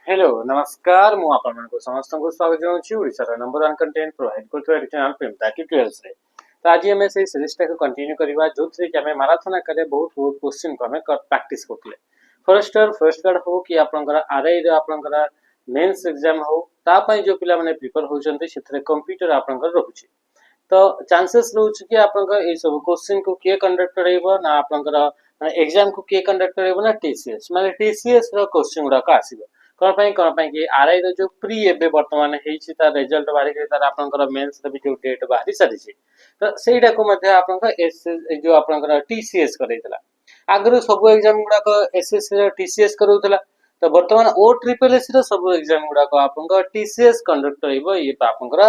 Hello नमस्कार मु आपण मानको समस्त को स्वागत जनाउछि ओडिसा नंबर 1 कंटेंट प्रोवाइड करथो एडिशनल फिल्म ताकि ट्वेल्थ रे तो आज हमें से सीरीज को कंटिन्यू करबा जोथरे कि हमें मैराथन करे बहुत बहुत क्वेश्चन को हमें प्रैक्टिस करथले फर्स्ट गार्ड हो कि आपनकर आरआई रे आपनकर मेंस एग्जाम हो ता पई जो पिला माने प्रिपेयर होचंती सेथरे कंप्यूटर आपनकर रहउछि तो चांसेस रहउछि कि आपनकर ए सब क्वेश्चन को के कंडक्ट करैबो ना आपनकर एग्जाम को के कंडक्ट करैबो ना टीसीएस माने टीसीएस रो क्वेश्चन गुडा का आसीबो कौन पाई कि आरआई रो जो प्री एबे वर्तमान हेछि ता रिजल्ट बाहरी के तार आपनकर मेंस रे भी जो डेट बाहरी सारी छी तो सेइडा को मध्ये आपनकर एस जो आपनकर टीसीएस करैतला आगरो सब एग्जाम गुडा को एसएस रे टीसीएस करौतला तो वर्तमान ओ ट्रिपल एस रो सब एग्जाम गुडा को आपनकर टीसीएस कंडक्ट करैबो ये आपनकर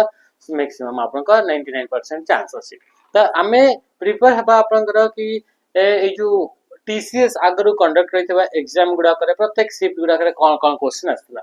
मैक्सिमम आपनकर 99% चांस अछि तो आमे प्रिपेयर हबा आपनकर कि ए जो टीसीएस आगरू कंडक्ट रहितबा एग्जाम गुडा करे प्रत्येक शिफ्ट गुडा करे कोन क्वेश्चन आस्तला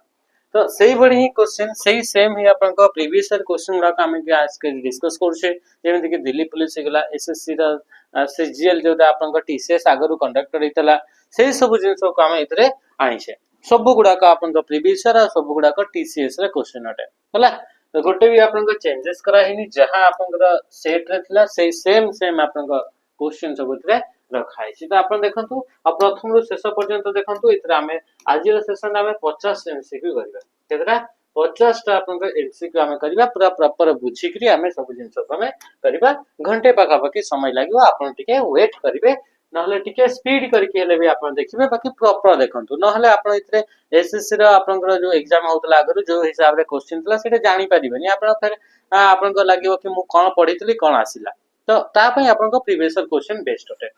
तो सेही बडी ही क्वेश्चन सेही सेम ही आपन प्रीवियस ईयर क्वेश्चन गुडा हम आज के डिस्कस करछे जेमिति कि दिल्ली पुलिस गेला एसएससी रा सीजीएल जोदा आपन टीसीएस आगरू कंडक्ट रहितला सेही सब जिंस को हम इतरे आनिछे सब गुडा का आपन प्रीवियस ईयर सब गुडा का टीसीएस रे क्वेश्चन अटे हला तो गोटे भी आपन चेंजेस करा हिनी जहां आपन सेट रे थिला सेही सेम आपन क्वेश्चन सब इतरे रखाई छी तो आपण देखंतु आ प्रथम रु शेष पर्यंत देखंतु इतरा हमें आज रो सेशन हमें 50 एमसीक्यू करबा केतरा 50 टा आपण एमसीक्यू हमें करबा पूरा प्रॉपर बुझी करी हमें सब जिंस हमें करबा घंटे पाखा पाखी समय लागियो आपण टिके वेट करिवे नहले टिके स्पीड करके हेले भी आपण देखिबे बाकी प्रॉपर देखंतु नहले आपण इतरे एसएससी रो आपण जो एग्जाम होतला आगरो जो हिसाब रे क्वेश्चन तला सेटा जानि परिबेनी आपण फेर आपण को लागिवो कि मु कोन पढितली कोन आसिला तो ता पई आपण को प्रीवियस क्वेश्चन बेस्ट होते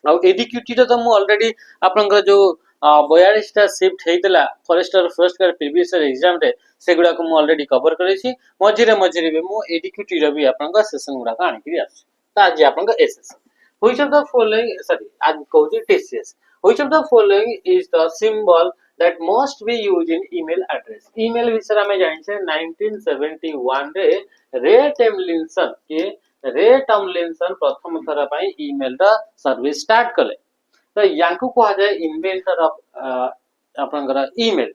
आ एडीक्यूटी तो मु ऑलरेडी आपनकर जो 42 टा शिफ्ट हेतला फॉरेस्टर फर्स्ट कर प्रीवियस एग्जाम रे सेगुडा को मु ऑलरेडी कवर करे छी मझिरे भी मु एडीक्यूटी रो भी आपनकर सेशन गुडा का आनि करी आछ त आज आपनकर एसएस which of the following sorry आज कहूची TCS which of the following is the symbol that must be used in email address email विषय में जानि छे 1971 रे टेम्लिंसन के रे टॉमलिंसन प्रथम थरा पाई ईमेल रा सर्विस स्टार्ट कले तो यांकु कहा जाय इन्वेंटर ऑफ आपनकर ईमेल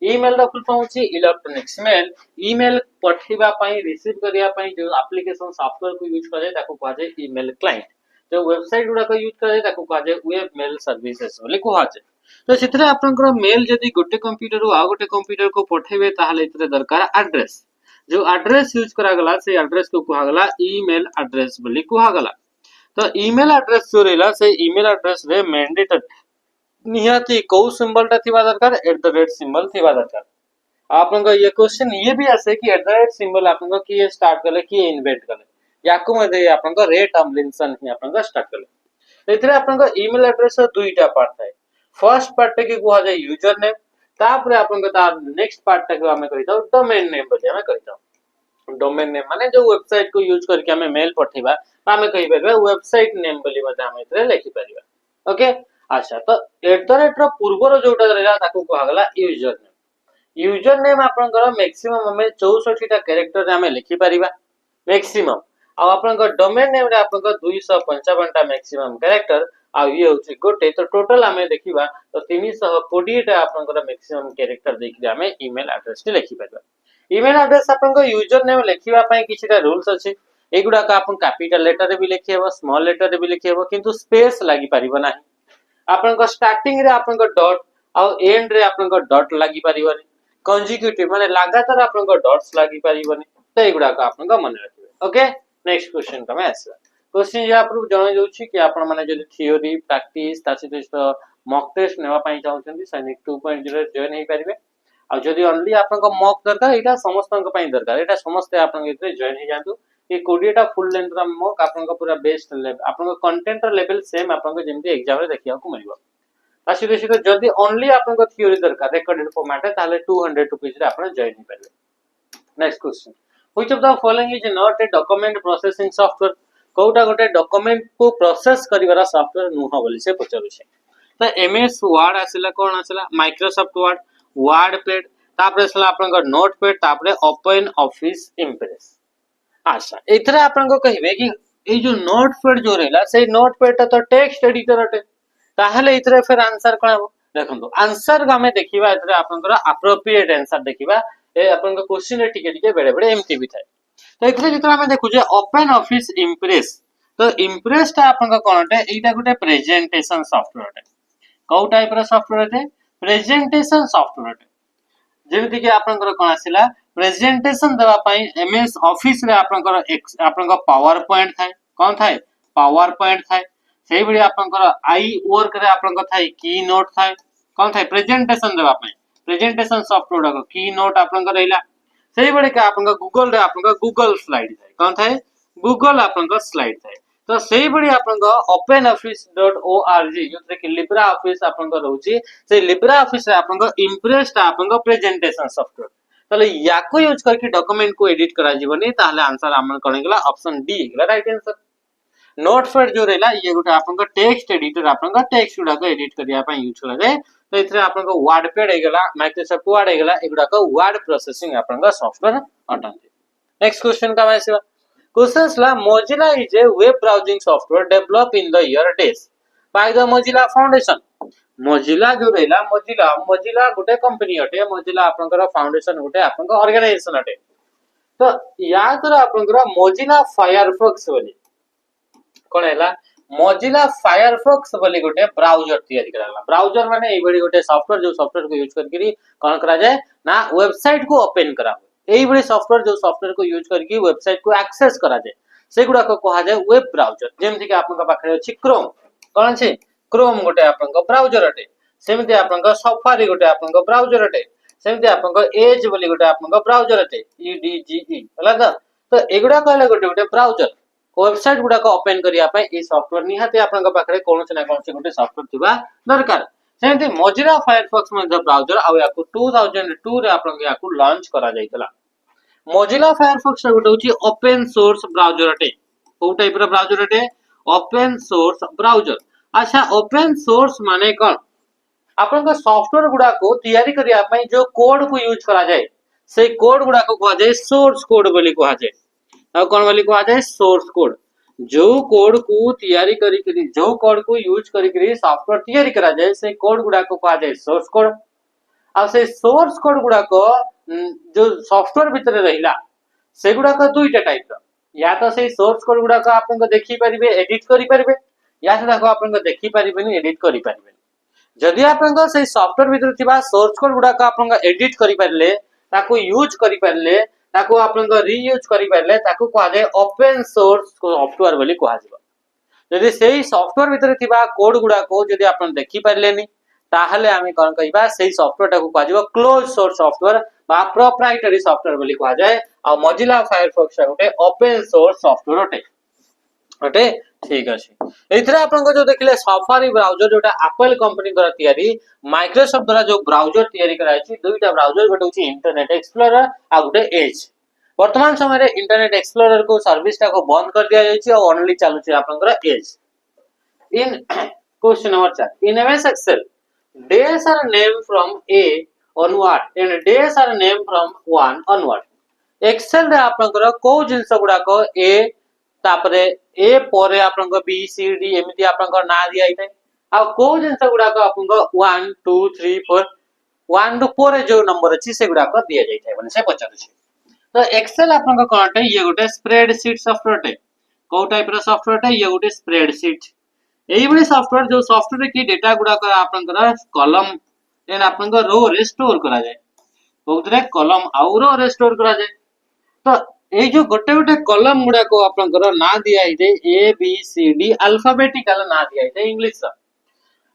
ईमेल रा फुल फॉर्म होची इलेक्ट्रॉनिक्स मेल ईमेल पठिबा पाई रिसीव करिया पाई जो एप्लीकेशन सॉफ्टवेयर को यूज करे ताको कहा जाय ईमेल क्लाइंट जो वेबसाइट गुडा को यूज करे ताको कहा जाय वेब मेल सर्विसेज बोली कहा जाय तो सिथरे आपनकर मेल जदी गोटे कंप्यूटर आ गोटे कंप्यूटर को पठेबे ताहले इतरे दरकार एड्रेस जो एड्रेस यूज करा गला से एड्रेस को कहा गला ईमेल एड्रेस बोली कहा गला तो ईमेल एड्रेस जो रेला से ईमेल एड्रेस रे मैंडेटरी निहाती को सिंबल ता थिबा दरकार सिंबल थिबा दरकार आपन को ये क्वेश्चन ये भी आसे कि सिंबल आपन को की स्टार्ट करले की इन्वेंट करले याकु मध्ये आपन को रे टॉमलिंसन ही आपन को स्टार्ट करले तो इतरे आपन को ईमेल एड्रेस दुईटा पार्ट है फर्स्ट पार्ट के कहा जाय यूजर नेम तापर आपन को तार नेक्स्ट पार्ट तक हमें कहिता डोमेन नेम बोली हमें कहिता डोमेन नेम माने जो वेबसाइट को यूज करके हमें मेल पठेबा हमें कहि परबा वेबसाइट नेम बोली मते हम इतरे लिखि परबा ओके अच्छा तो @ रो पूर्वर जोटा रहला ताको कहा गला यूजर नेम आपनकर मैक्सिमम हमें 64 टा कैरेक्टर रे हमें लिखि परिबा मैक्सिमम आ आपनकर डोमेन नेम रे आपनकर 255 टा मैक्सिमम कैरेक्टर आ ये होची गोटे तो टोटल हमें देखिबा तो 320 टा आपनकर मैक्सिमम कैरेक्टर देखि हमें ईमेल एड्रेस के लिखि परबा ईमेल एड्रेस आपनकर यूजर नेम लिखिबा पई किछटा रूल्स अछि एगुडा का आपन कैपिटल लेटर रे भी लिखिबो स्मॉल लेटर रे भी लिखिबो किंतु स्पेस लागि परिबो नाही आपनकर स्टार्टिंग रे आपनकर डॉट आ एंड रे आपनकर डॉट लागि परिबोनी कंजिक्यूटिव माने लगातार आपनकर डॉट्स लागि परिबोनी तो एगुडा का आपनकर मन रखिबे ओके नेक्स्ट क्वेश्चन का मैं आसबा क्वेश्चन या पर जणै जाउछि कि आपन माने जदि थ्योरी प्रैक्टिस ताछि तो मॉक टेस्ट नेवा पई चाहउछन्ती सैनिक 2.0 जॉइन हे परिबे आ जदि ओनली आपन मॉक दरकार एटा समस्तन पई दरकार एटा समस्त आपन इतरे जॉइन हे जानतु ये 20 टा फुल लेंथ रा मॉक आपन पूरा बेस्ट लेवल आपन कंटेंट लेवल सेम आपन जेमति एग्जाम रे देखिया को मिलबो ताछि तो जदि ओनली आपन थ्योरी दरकार रिकॉर्डेड फॉर्मेट है ताले 200 रुपीस रे आपन जॉइन हे परिबे next question which of the following is not a document processing software कोटा गोटे डॉक्यूमेंट को प्रोसेस करिवारा सॉफ्टवेयर नुह बोली से पचारु छे तो एमएस वर्ड आसिला कोन आसिला माइक्रोसॉफ्ट वर्ड वर्डपैड तापर आसिला आपन नोटपैड तापर ओपन ऑफिस इंप्रेस अच्छा एथरे आपन को कहिबे कि ए जो नोटपैड जो रहला से नोटपैड तो टेक्स्ट एडिटर अटे ताहले इतरे फिर आंसर कोन हो देखो आंसर को आम देखा एप्रोप्रिएट आंसर देखा अपन क्वेश्चन टिके बेले बेले एमती भी थाए तो ये जो आम देखुचे ओपन ऑफिस इम्प्रेस तो इम्प्रेस टा अपन कौन एटा गोटे प्रेजेंटेशन सॉफ्टवेयर कौ टाइप सॉफ्टवेयर प्रेजेंटेशन सॉफ्टवेयर जेमती कि आपनकर कोन आसिला प्रेजेंटेशन देबा पई एमएस ऑफिस रे आपनकर पावर पॉइंट थाए कोन थाए पावर पॉइंट थाए सेही बडी आपनकर आई वर्क रे आपनकर थाए की नोट थाए कोन थाए प्रेजेंटेशन देबा पई प्रेजेंटेशन सॉफ्टवेयर को की नोट आपनकर रहिला सेही बडी का आपनकर गूगल रे आपनकर गूगल स्लाइड थाए कोन थाए गूगल आपनकर स्लाइड थाए तो सेही बडी आपनकर openoffice.org जोथे कि लिब्रा ऑफिस आपनकर रहउची से लिब्रा ऑफिस रे आपनकर इम्प्रेस ता आपनकर प्रेजेंटेशन सॉफ्टवेयर ताले याको यूज करके डॉक्यूमेंट को एडिट करा जीवनी ताले आंसर हमन करेगला ऑप्शन डी गेला राइट आंसर नोटपैड जो रहला ये गोटे आपनकर टेक्स्ट एडिटर आपनकर टेक्स्ट गुडा को एडिट करिया पय यूज करा जाय तो इथरे आपनकर वर्डपैड हेगला माइक्रोसॉफ्ट वर्ड हेगला एगुडा को वर्ड प्रोसेसिंग आपनकर सॉफ्टवेयर अटंती नेक्स्ट क्वेश्चन का message Questions la Mozilla is a web browsing software developed in the year days by the Mozilla Foundation. Mozilla जो रहला Mozilla गोटे कंपनी अटे Mozilla आपनकर फाउंडेशन गोटे आपनकर ऑर्गेनाइजेशन अटे तो या तर आपनकर Mozilla Firefox बोली कोन हैला Mozilla Firefox बोली गोटे ब्राउजर तैयारी कराला ब्राउजर माने एबडी गोटे सॉफ्टवेयर जो सॉफ्टवेयर को यूज करके कोन करा जाय ना वेबसाइट को ओपन करा एही बड़ी सॉफ्टवेयर जो सॉफ्टवेयर को यूज करके वेबसाइट को एक्सेस करा जाय सेगुडा को कहा जाय वेब ब्राउजर जेमति कि आपन का पाखरे अछि क्रोम कोन छै क्रोम गोटे आपन का ब्राउजर अटे सेमति आपन का सफारी गोटे आपन का ब्राउजर अटे सेमति आपन का एज बोली गोटे आपन का ब्राउजर अटे EDGE हला तो एगुडा कहले गोटे गोटे ब्राउजर वेबसाइट गुडा को ओपन करिया पय ए सॉफ्टवेयर निहाते आपन का पाखरे कोनोस ना कोनोस गोटे सॉफ्टवेयर थिबा दरकार सेमति Mozilla Firefox में ब्राउजर आ याकू 2002 रे आपन याकू लॉन्च करा जायतला Mozilla Firefox गोटे होची ओपन सोर्स ब्राउजर अटे को टाइप रो ब्राउजर अटे ओपन सोर्स ब्राउजर अच्छा ओपन सोर्स माने कोन आपन का सॉफ्टवेयर गुडा को तैयारी करिया पय जो कोड को यूज करा जाय से कोड गुडा को कहा जाय सोर्स कोड बोली कहा जाय आ कोन बोली कहा जाय सोर्स कोड जो कोड को तैयारी करी जो कोड को यूज करी सॉफ्टवेयर तैयारी करा जाय से कोड गुडा को कहा जाय सोर्स कोड आ से सोर्स कोड गुडा को जो सॉफ्टवेयर भीतर रहिला से गुडा को दुईटा टाइप रो या तो से सोर्स कोड गुडा को आपन को देखि परिबे एडिट करि परिबे या से देखो आपन को देखि परिबेनी एडिट करि परिबे जदि आपन को से सॉफ्टवेयर भीतर थिबा सोर्स कोड गुडा को आपन को एडिट करि परले ताको यूज करि परले ताको आपन को रीयूज करि परले ताको कहा जाय ओपन सोर्स सॉफ्टवेयर बोली कहा जिवो जदि सेही सॉफ्टवेयर भीतर थिबा कोड गुडा को जदि आपन देखि परलेनी ताहले आमे कोन कहिबा सेही सॉफ्टवेयर टाको कहा जिवो क्लोज सोर्स सॉफ्टवेयर बा प्रोप्राइटरी सॉफ्टवेयर बोली कहा जाय आ Mozilla Firefox गोटे ओपन सोर्स सॉफ्टवेयर अटे ठीक अछि एथरा आपन को जो देखले सफारी ब्राउजर जोटा एप्पल कंपनी द्वारा तैयारी माइक्रोसॉफ्ट द्वारा जो ब्राउजर तैयारी कराय छी दुईटा ब्राउजर गोटे होची इंटरनेट एक्सप्लोरर आ गोटे एज वर्तमान समय रे इंटरनेट एक्सप्लोरर को सर्विस टा को बंद कर दिया जाय छी और ओनली चालू छी आपन को as in question number 4 in MS Excel days are named from A onward and days are named from 1 onward excel रे आपनकर को जिंस गुडा को A तापरे A परे आपनकर B C D एमिति आपनकर ना दिया आइते आ को जिंस गुडा को आपनकर 1 2 3 4 1 टू 4 जो नंबर अछि से गुडा को दिया जाइते माने से पचार छी तो एक्सेल आपनकर कोनटे ये गोटे स्प्रेडशीट सॉफ्टवेयर टे को टाइप रो सॉफ्टवेयर टे ये गोटे स्प्रेडशीट एही बडी सॉफ्टवेयर जो सॉफ्टवेयर की डेटा गुडा का आपनकर कॉलम एन आपनकर रो रे स्टोर करा जाय बहुतरे कॉलम और रो रे स्टोर करा जाय तो ए जो गोटे गोटे कॉलम गुडा को आपनकर ना दिया आइ जे A B C D alphabetical ना दिया आइ जे इंग्लिश सा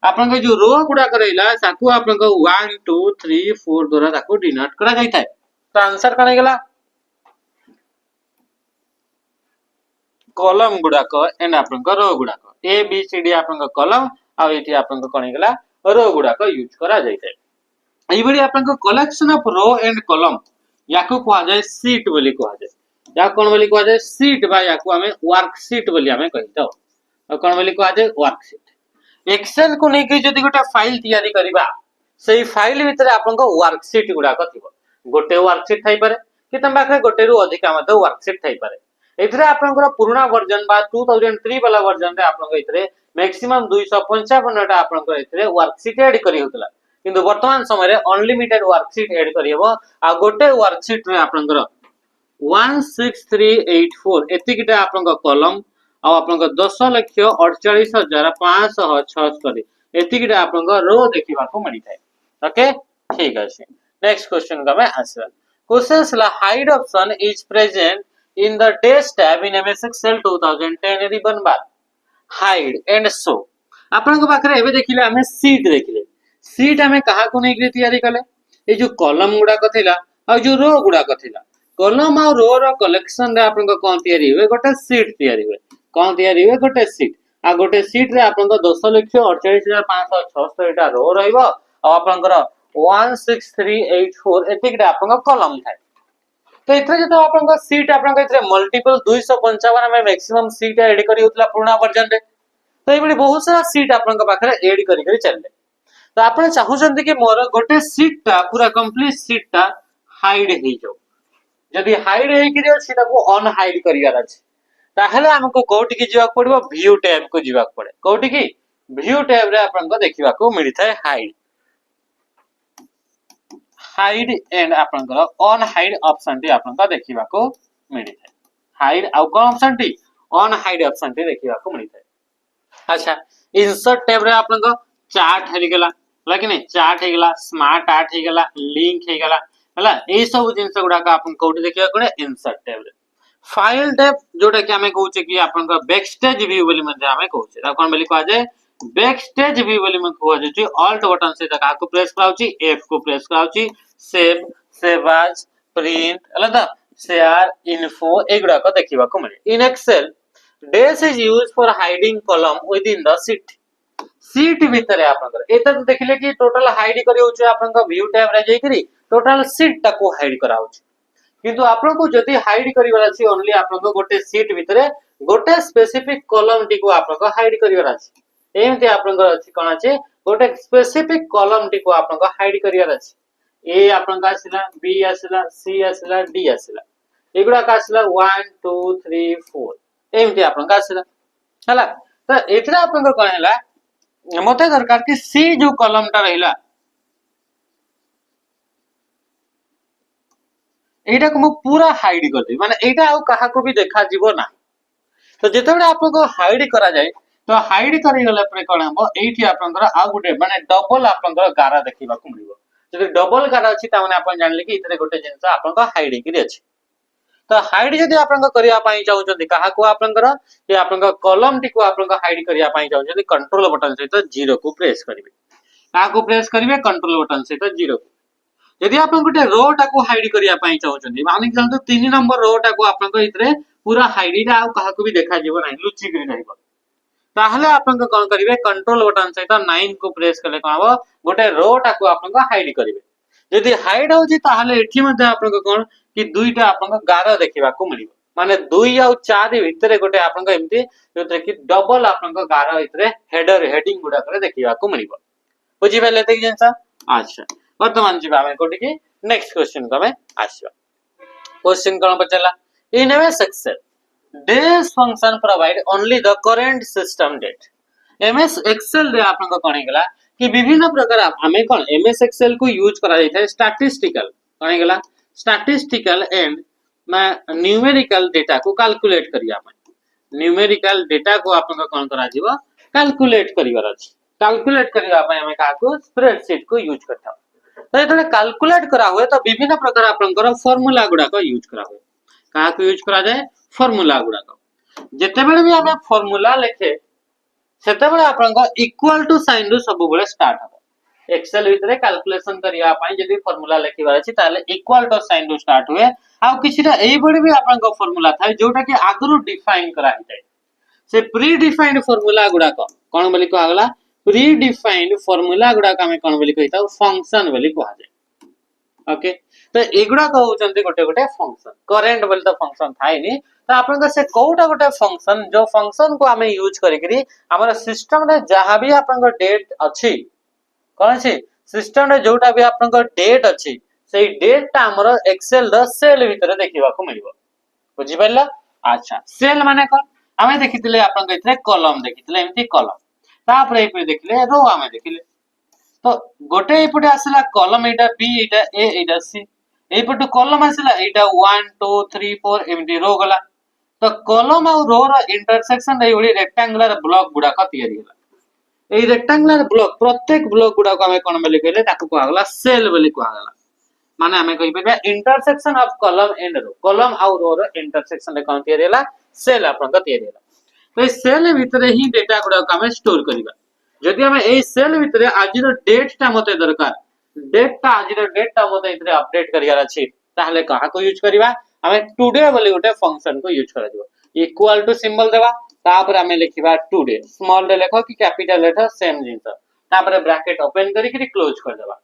आपनकर जो रो गुडा करैला साकू आपनकर 1 2 3 4 द्वारा ताको डिनोट करा जाय थाए तो आंसर कने गेला कॉलम गुडा को एन आपनकर रो गुडा को A B C D आपनकर कॉलम आ एठी आपनकर कने गेला रो गुडा को यूज करा जाय थाए एई बडी आपनकर collection of row and column याकू कहा जाय शीट बोली कहा जाय या कोन बोली कहा जाय शीट बा याकू हमें वर्कशीट बोली हमें कहितो और कोन बोली कहा जाय वर्कशीट एक्सेल को नै कि जदी गोटा फाइल तैयारी करबा सेही फाइल भीतर आपनकर वर्कशीट गुडा को थिबो गोटे वर्कशीट थाई पारे कि तम बाखरे गोटे रु अधिक मते वर्कशीट थाई पारे एथरे आपनकर पुराना वर्जन बा 2003 वाला वर्जन रे आपनकर इथरे मैक्सिमम 255 टा आपनकर एथिरे वर्कशीट ऐड करी होतला किंतु वर्तमान समय रे अनलिमिटेड वर्कशीट ऐड करी हेबो आ गोटे वर्कशीट रे आपनकर 16384 एतिकिटा आपनकर कॉलम आ आपनकर 10,48,576 एतिकिटा आपनकर रो देखिबा को मिली थाए। ओके ठीक अछि। नेक्स्ट क्वेश्चन का मैं आंसर क्वेश्चन ला hide option is present in the days tab in MS Excel 2010 ribbon bar hide and show आपन को पाखरे एबे देखिले हमें सीट देखिले सीट हमें कहा को नै कि तैयारी कले ए जो कॉलम गुडा को थिला आ जो रो गुडा को थिला कॉलम आ रो रो कलेक्शन रे आपन को कोन तैयारी हुए गोटे सीट तैयारी हुए कोन तैयारी हुए गोटे सीट आ गोटे सीट रे आपन को 10,48,576 एटा रो रहइबो आ आपन को 16384 एतिकटा आपन को कॉलम थाए तो इथरे जतो आपन को सीट आपन को इथरे मल्टीपल 255 में मैक्सिमम सीट ऐड करी होतला पुराना वर्जन रे तो एबडी बहुत सारा सीट आपन को पाखरे ऐड करी करी चलले तो आपन चाहुचंती कि मोर गोटे सीट ता पूरा कंप्लीट सीट ता हाइड हे जाऊ जदी हाइड हे कि रे सीटा को अन हाइड करियार अछि ताहले हमको कोठी की जीवा पड़िबो व्यू टैब को जीवा पड़े कोठी की व्यू टैब रे आपन को देखिबा को मिली थाए हाइड हाइड एंड आपन को ऑन हाइड ऑप्शन टी आपन को देखिबा को मिली थाए हाइड आ कोन ऑप्शन टी ऑन हाइड ऑप्शन टी देखिबा को मिली थाए। अच्छा इंसर्ट टैब रे आपन को चार्ट हेरि गेला लेकिन चार्ट हे गेला स्मार्ट आर्ट हे गेला लिंक हे गेला हला ए सब जिंस गुडा का आपन कोठी देखिबा को इंसर्ट टैब रे फाइल टैब जोटा कि हमें कहूचे कि आपन को बैकस्टेज व्यू बोली मध्ये हमें कहूचे ता कोन बोली कहा जाय बैकस्टेज व्यू बोली में कहा जाय ऑल्ट बटन से तका को प्रेस कराउची एफ को प्रेस कराउची सेव सेव एज प्रिंट हला ता शेयर इन्फो एगुडा को देखिबा को मिले in Excel dash is used for hiding column within the sheet sheet भीतर आपन कर एता तो देखिले कि टोटल हाइड करी होचे आपन का व्यू टैब रे जाई करी टोटल शीट ता को हाइड करा होचे किंतु आपन को जदी हाइड करी वाला छी ओनली आपन को गोटे शीट भीतर गोटे स्पेसिफिक कॉलम टी को आपन को हाइड करी वाला छी एमते आपन को अछि कोन अछि गोटे स्पेसिफिक कॉलम टी को आपन को हाइड करी वाला छी ए आपन का आसिला बी आसिला सी आसिला डी आसिला एगुडा का आसिला 1 2 3 4 एमते आपन का आसिला हला तो एथरा आपन को कोन हला मते दरकार कि सी जो कॉलम टा रहिला एटा को मु पूरा हाइड कर दे माने एटा आ कहा को भी देखा जीवो ना तो जेतेबे आपन को हाइड करा जाय तो हाइड करी गला पर कोन हबो एठी आपन को आ गुटे माने डबल आपन को गारा देखिबा को मिलिबो जदि डबल गारा अछि ता माने आपन जानले कि इतरे गुटे जिंस आपन को हाइड करी अछि तो हाइड जदि आपन को करिया पाई चाहू जदि कहा को आपन कर कि आपन को कॉलम टी को आपन को हाइड करिया पाई चाहू जदि कंट्रोल बटन से तो 0 को प्रेस करिवे का को प्रेस करिवे कंट्रोल बटन से तो 0 को यदि आपन गुटे रो टा को हाइड करिया पाई चाहू जदि माने जानतो 3 नंबर रो टा को आपन को इतरे पूरा हाइड रा कहा को भी देखा जीवो नाही लुचि करी रहइबो ताहले आपन को कोन करिवे कंट्रोल बटन से तो 9 को प्रेस करले कोन हो गोटे रो टा को आपन को हाइड करिवे यदि हाइड होची ताहले एठी मध्ये आपन को कोन कि दुईटा आपन को गारा देखिबा को मिलिबो माने 2 आ 4 भितरे गोटे आपन को एम्ति जोते कि डबल आपन को गारा इतरे हेडर हेडिंग गुडा करे देखिबा को मिलिबो बुझि भेले त जेंसा अच्छा वर्तमान जी बामे कोठी कि नेक्स्ट क्वेश्चन को में आसीबा क्वेश्चन कोन पचला in MS Excel dash function provide only the current system date MS Excel रे आपन को कोन गेला कि विभिन्न प्रकार हमें कोन एमएस एक्सेल को यूज करा जाय थाए स्टैटिस्टिकल कोन गेला स्टैटिस्टिकल एंड में न्यूमेरिकल डेटा को कैलकुलेट करिया पय न्यूमेरिकल डेटा को आपन को कोन करा जीवो कैलकुलेट करिवार अछि कैलकुलेट करिया पय हमें का को स्प्रेडशीट को यूज करता तो एतले कैलकुलेट करा हुए तो विभिन्न प्रकार आपन को फार्मूला गुडा को यूज करा हुए का को यूज करा जाय फार्मूला गुडा को जेतेबेले भी हमें फार्मूला लिखे सेतेबेले आपन को इक्वल टू साइन रो सब बेले स्टार्ट हो एक्सेल भितरे कैलकुलेशन करिया पय जदी फार्मूला लिखिबार अछि ताले इक्वल टू साइन रो स्टार्ट हुए आ किछटा एई बडे भी आपन को फार्मूला थाय जोटा कि आगरु डिफाइन करा हितै से प्री डिफाइंड फार्मूला गुडा को कोन बोली को आगला प्री डिफाइंड फार्मूला गुडा का हमें कोन बोली कहिता फंक्शन बोली कहा जाय ओके तो एगुडा को होचंती गोटे गोटे फंक्शन करेंट बोली तो फंक्शन थाय नि तो आपन को से कोटा गोटे फंक्शन जो फंक्शन को हमें यूज करिकरी हमर सिस्टम रे जहां भी आपन को डेट अछि कोन छै सिस्टम रे जोटा भी आपन को डेट अछि सेही डेट ता हमर एक्सेल द सेल भीतर देखिबा को मिलबो बुझि परला अच्छा सेल माने कोन हमें देखितले आपन को इतरे कॉलम देखितले एमती कॉलम तापर एपटे देखिले रो आमे देखिले तो गोटे एपटे आसला कॉलम एटा बी एटा ए एटा सी एपटे कॉलम आसला एटा 1 2 3 4 एमडी रो गला तो कॉलम और रो रो इंटरसेक्शन रे ओडी रेक्टेंगुलर ब्लॉक गुडा का तयारी होला ए रेक्टेंगुलर ब्लॉक प्रत्येक ब्लॉक गुडा को हमें कोन बोली कहले ताको कहला सेल बोली कहला माने हमें कहि परबा intersection of column and row column और रो रो इंटरसेक्शन रे कोन तयारी होला सेल आपन का तयारी होला तो ए सेल भितरे ही डेटा गुडा को हमें स्टोर करबा जदि हमें ए सेल भितरे आजिर डेट ता मते दरकार डेट ता आजिर डेट ता मते इतरे अपडेट करियार अछि ताहले कहा को यूज करबा हमें टुडे बोली गोटे फंक्शन को यूज करा दिबो इक्वल टू सिंबल देबा तापर हमें लिखिबा टुडे स्मॉल रे लेखो कि कैपिटल लेटर सेम जिंस तापर ब्रैकेट ओपन करी कि क्लोज कर देबा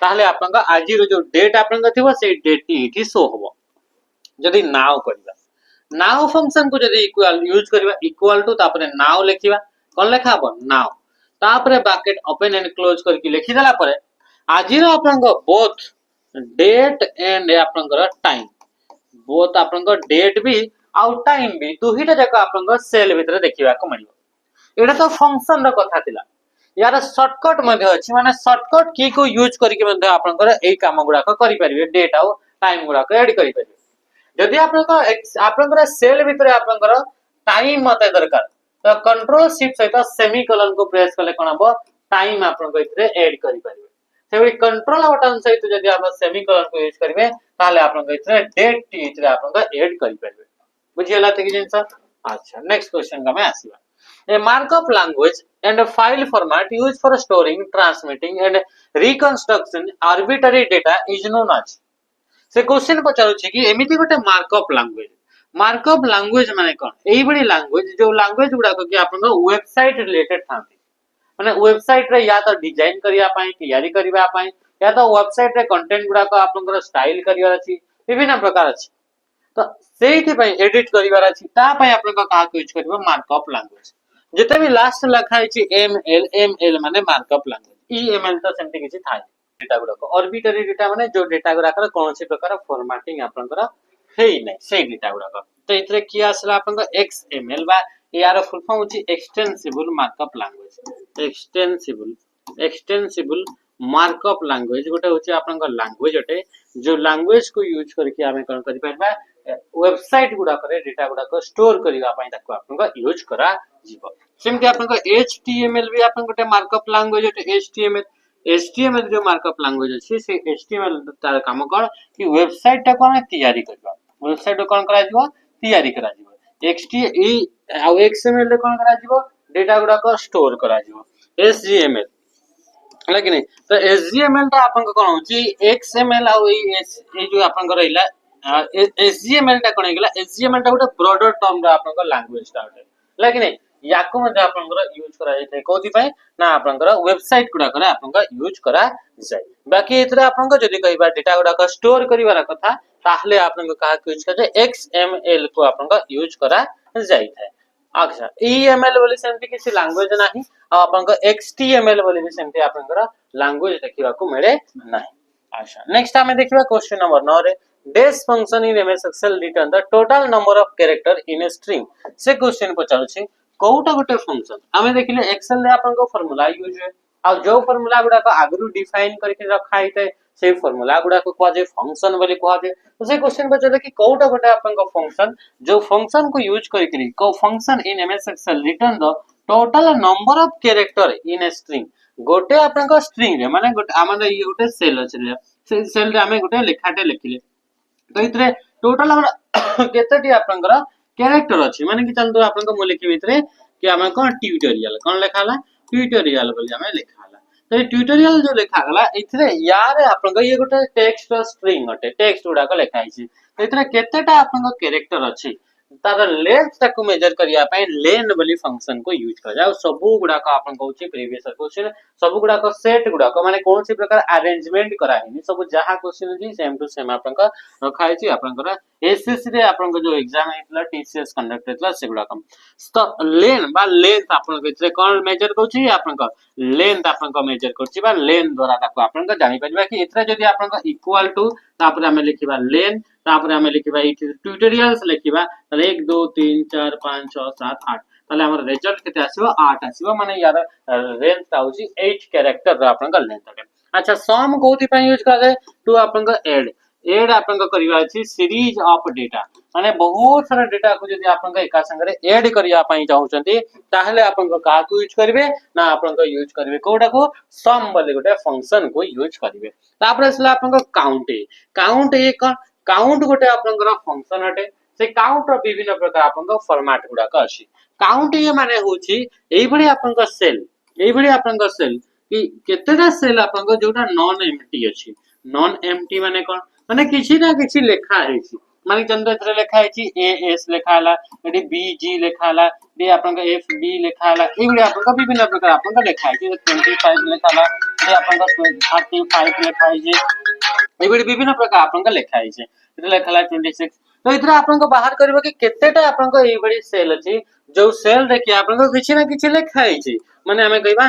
ताहले आपनका आजिर जो डेट आपनका थिबो से डेट टी इठी शो होबो जदि नाउ करबा नाउ फंक्शन को जदि इक्वल यूज करबा इक्वल टू तापर नाउ लिखिबा कोन लेखा हबो नाउ तापर ब्रैकेट ओपन एंड क्लोज करके लिखि देला परे आजिर आपनका बोथ डेट एंड आपनका टाइम बोथ आपनका डेट भी आउ टाइम भी दुहिटा जक आपनका सेल भितर देखिबा को मिलियो एटा तो फंक्शन र कथा थिला यार शॉर्टकट मध्ये अछि माने शॉर्टकट की को यूज करके मध्ये आपनकर एई काम गुडा को करि परिबे डेट आउ टाइम गुडा को ऐड करि परिबे जदि आपनकर सेल भितर आपनकर टाइम मते दरकार तो कंट्रोल शिफ्ट सहित सेमीकोलन को प्रेस करले कोन हबो टाइम आपनकर इतरे ऐड करि परिबे सेबी कंट्रोल बटन सहित जदि आप सेमीकोलन को यूज करिवे ताले आपनकर इतरे डेट टी इतरे आपनकर ऐड करि परिबे बुझियला त कि जिंस अच्छा नेक्स्ट क्वेश्चन का मैं आसीबा A markup language and a file format used for storing, transmitting and reconstruction arbitrary data is known as से क्वेश्चन पचारू छी कि एमिति गोटे मार्कअप लैंग्वेज माने कोन एई बडी लैंग्वेज जो लैंग्वेज गुडा को कि आपन वेबसाइट रिलेटेड थांती माने वेबसाइट रे या तो डिजाइन करिया पाई तैयारी करिवा पाई या तो वेबसाइट रे कंटेंट गुडा को आपन स्टाइल करिया अछि विभिन्न प्रकार अछि तो सेहिति पई एडिट करिवार अछि ता पई आपन का का यूज करबो मार्कअप लैंग्वेज जेते भी लास्ट लखा छि एमएल माने मार्कअप लैंग्वेज ईएमएल तो सेमति किछि थाय डेटा गुडा को आर्बिट्ररी डेटा माने जो डेटा गुडा कर कोनसी प्रकार फॉर्मेटिंग आपनकर हेई नै से डेटा गुडा को तो इतरे की आसला आपनकर एक्सएमएल बा यार फुल फॉर्म होछि extensible markup language extensible markup language गोटे होछि आपनकर लैंग्वेज अटे जो लैंग्वेज को यूज करके हमें कोन करि परबा वेबसाइट गुडा करे डेटा गुडा को स्टोर करिवा पई ताको आपनका यूज करा जीवो सेमति आपनका एचटीएमएल भी आपन गोटे मार्कअप लैंग्वेज है एचटीएमएल जो मार्कअप लैंग्वेज अछि से एचटीएमएल तार काम कोन कि वेबसाइट टा को हम तैयारी करबा वेबसाइट कोन करा जीवो तैयारी करा जीवो एक्सटीएमएल आ एक्सएमएल रे कोन करा जीवो डेटा गुडा को स्टोर करा जीवो एसजीएमएल लेकिन तो एसजीएमएल टा आपन कोन होची एक्सएमएल आ ए जो आपन करैला एसजीएमएल टा कोन हेगला एसजीएमएल टा गोटे ब्रॉडर टर्म रा आपन लैंग्वेज टा होते लेकिन याको मध्ये आपन यूज करा जाय कोथि पय ना आपन वेबसाइट गुडा करे आपन यूज करा जाय बाकी इतरे आपन जदी कहिबा डेटा गुडा को स्टोर करिवार कथा ताहले आपन का यूज करे एक्सएमएल को आपन यूज करा जाय थाए अच्छा ईएमएल बोली सेमति किसी लैंग्वेज नाही आ आपन एक्सटीएमएल बोली भी सेमति आपन लैंग्वेज देखिबा को मिले नाही अच्छा नेक्स्ट हमें देखिबा क्वेश्चन नंबर 9 रे dash function in MS Excel return the total number of character in a string से क्वेश्चन पचारू छी कोउटा गोटे फंक्शन हमें देखिले एक्सेल रे आपन को फार्मूला यूज है आ जो फार्मूला गुडा को आगरु डिफाइन करके रखा हिते से फार्मूला गुडा को कह जे फंक्शन बोली कह जे तो से क्वेश्चन पचारे कि कोउटा गोटे आपन को फंक्शन जो फंक्शन को यूज करके को function in MS Excel return the total number of character in a string गोटे आपन को स्ट्रिंग रे माने गोटे हमर ये गोटे सेल अछि से सेल रे हमें गोटे लेखाटे लिखिले तो इतरे टोटल हमरा केतेटी आपनकर कैरेक्टर अछि माने कि चलतो आपनको मु लिखि भितरे कि हम कोन ट्यूटोरियल कोन लेखाला ट्यूटोरियल बोली हमें लेखाला तो ट्यूटोरियल जो लेखागला इतरे यार आपनको ये गोटे टेक्स्ट स्ट्रिंग अटे टेक्स्ट गुडा को लेखाइ छी तो इतरे केतेटा आपनको कैरेक्टर अछि तार लेंथ तक मेजर करिया पय लेन बोली फंक्शन को यूज कर जाओ सब गुडा का आपन कहउची प्रीवियस क्वेश्चन सब गुडा को सेट गुडा को माने कोन सी प्रकार अरेंजमेंट कराइनी सब जहां क्वेश्चन जी सेम टू सेम आपन का रखाइ छी आपन का एसएससी रे आपन को जो एग्जाम हेतला टीसीएस कंडक्ट हेतला से गुडा कम तो लेन बा लेंथ आपन के इतरे कोन मेजर कहउची आपन का लेंथ आपन का मेजर करची बा लेन द्वारा ताको आपन का जानि परबा कि इतरे जदी आपन का इक्वल टू तापर हमें लिखिबा लेन तापर हमें लिखिबा ट्यूटोरियल्स लिखिबा 1 2 3 4 5 6 7 8 ताले हमर रिजल्ट केते आसीबो 8 आसीबो माने यार रेंज ता होची 8 कैरेक्टर रो आपन का लेंथ अटे। अच्छा सम कोथि पय यूज करा जाय टू आपन का एड आपन का करिवा अछि सीरीज ऑफ डेटा माने बहुत सारा डेटा को जदि आपन का एका संगरे ऐड करिया पय चाहउचंती ताहले आपन को का को यूज करबे ना आपन को यूज करबे कोडा को सम बोले गोटे फंक्शन को यूज करबे। तापर असला आपन का काउंट एक काउंट गोटे आपन का फंक्शन अटे से काउंट रो विभिन्न प्रकार आपन का फॉर्मेट गुडा का अछि। काउंट ये माने होची एई भली आपन का सेल एई भली आपन का सेल कि केतेटा सेल आपन को जोटा नॉन एम्प्टी अछि। नॉन एम्प्टी माने कोन माने किछि ना किछि लेखा हेछि माने जंदे थरे लेखा हेछि ए एस लेखा हला एडी बी जी लेखा हला बी आपन का एफ बी लेखा हला एई भली आपन का विभिन्न प्रकार आपन का लेखा हेछि 25 लेखा हला ए आपन का 35 लेखा हेछि एई भली विभिन्न प्रकार आपन का लेखा हेछि एते लेखा हला 26 तो इतरा आपन को बाहर करबो कि केतेटा आपन को एई भली सेल अछि जो सेल देखि आपन को किछि ना किछि लेखा हेछि माने हमें कहबा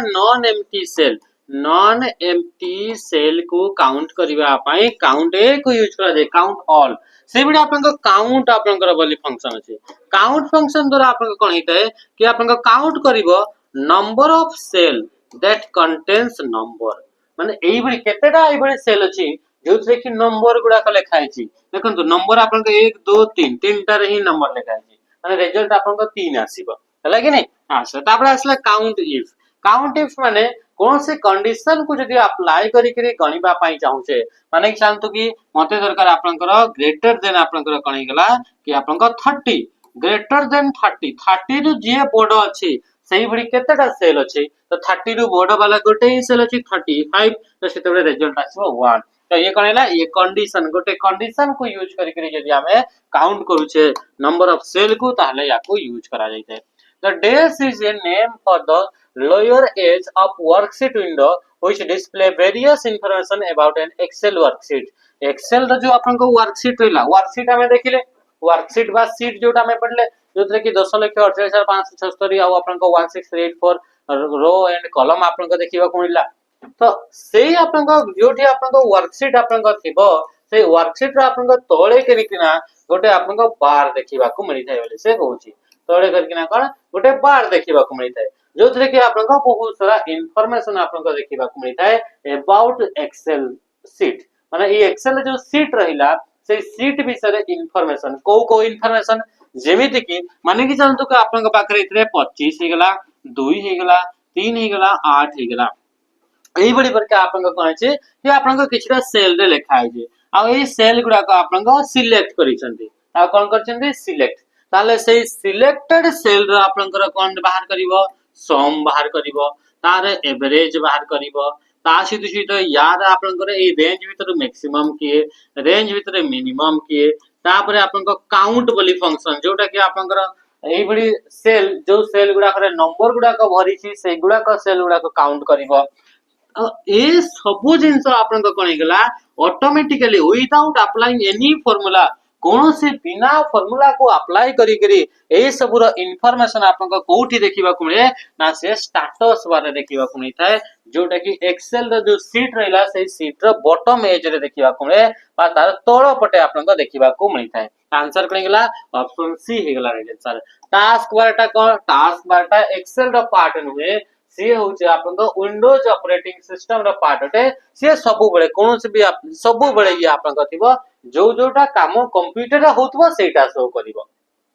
नॉन एम्प्टी सेल को काउंट करिवा पई काउंट ए को यूज करा जाय काउंट ऑल से बिडा आपन को काउंट आपन कर बोली फंक्शन अछि। काउंट फंक्शन द्वारा आपन को कोन हितै कि आपन को काउंट करिवो number of cell that contains number माने एई बडी केतेटा एई बडी सेल अछि जोथरे कि नंबर गुडा को लेखा हेछि देखंतु नंबर आपन को 1 2 3 तीनटा रे ही नंबर लेखा हेछि माने रिजल्ट आपन को 3 आसीबो हला कि नै हां से तापर आसला काउंट इफ माने कौन से कंडीशन को जदि अप्लाई करी करी गणिबा पाई चाहूचे माने चाहंतु कि मते दरकार आपनकर ग्रेटर देन आपनकर कणी गला कि आपनकर 30 ग्रेटर देन 30 रु जे बोर्ड अछि सही बडी केतेटा सेल अछि तो 30 रु बोर्ड वाला गोटे ही सेल अछि 35 तो सेतबे रिजल्ट आसीबो 1 तो ये कणेला ये कंडीशन गोटे कंडीशन को यूज करी करी जदि हमें काउंट करूचे नंबर ऑफ सेल को ताहले याको यूज करा जायते। The dash is a name for the lower edge of worksheet window which display various information about an Excel worksheet. Excel रो जो अपन को वर्कशीट रहला वर्कशीट हमें देखिले वर्कशीट बा शीट जोटा में पढ़ले जोथरे कि 10,48,576 आ अपन को 1684 रो एंड कॉलम अपन को देखिबा को मिलला तो सेही अपन को जोठी अपन को वर्कशीट अपन को थिबो से वर्कशीट रो अपन को तोळे करिकिना गोटे अपन को बार देखिबा को मिलि थाय बोले से कहूची तोळे करकिना कोन गोटे बार देखिबा को मिलि थाय जोथरे कि आपन को बहुत सारा इंफॉर्मेशन आपन को देखिबा को मिलि थाय अबाउट एक्सेल शीट माने ई एक्सेल जो शीट रहिला से शीट विषय इंफॉर्मेशन को इंफॉर्मेशन जेमिति कि माने कि जानतो कि आपन को पाखरे इतरे 25 हे गेला 2 हे गेला 3 हे गेला 8 हे गेला एई बडी प्रकार आपन को कहै छै कि आपन को किछटा सेल रे लिखा है जे आ एई सेल गुडा को आपन को सिलेक्ट करिसंती आ कोन करछंती सिलेक्ट ताले सेई सिलेक्टेड सेल रो आपन को कोन बाहर करिवो सम बाहर करिवो तार एवरेज बाहर करिवो ता सिधु सिधु याद आपन को ए रेंज भीतर मैक्सिमम किए रेंज भीतर मिनिमम किए तापरे आपन को काउंट बोली फंक्शन जोटा कि आपन को एई बडी सेल जो सेल गुडा करे नंबर गुडा को भरी छी से गुडा को सेल गुडा को काउंट करिवो ए सबु जिंस आपन को कोन गेला automatically without applying any formula कौन से बिना फार्मूला को अप्लाई करी करी ए सबुर इंफॉर्मेशन आपन को कोठी देखिबा को मिले ना से स्टेटस बारे देखिबा को मिलथाय जोटा कि एक्सेल रो जो शीट रहला से शीट रो बॉटम एज रे देखिबा को मिले बा तार तळ पटे आपन को देखिबा को मिलथाय आंसर कोन गेला ऑप्शन सी हे गेला राइट आंसर टास्क बारटा कोन टास्क बारटा एक्सेल रो पार्ट नुहे से होचे आपन को विंडोज ऑपरेटिंग सिस्टम रो पार्ट होते से सबु बळे कोन से भी सबु बळे ये आपन को थिबो जो जोटा काम कंप्यूटर रे होतबो सेटा शो करिवो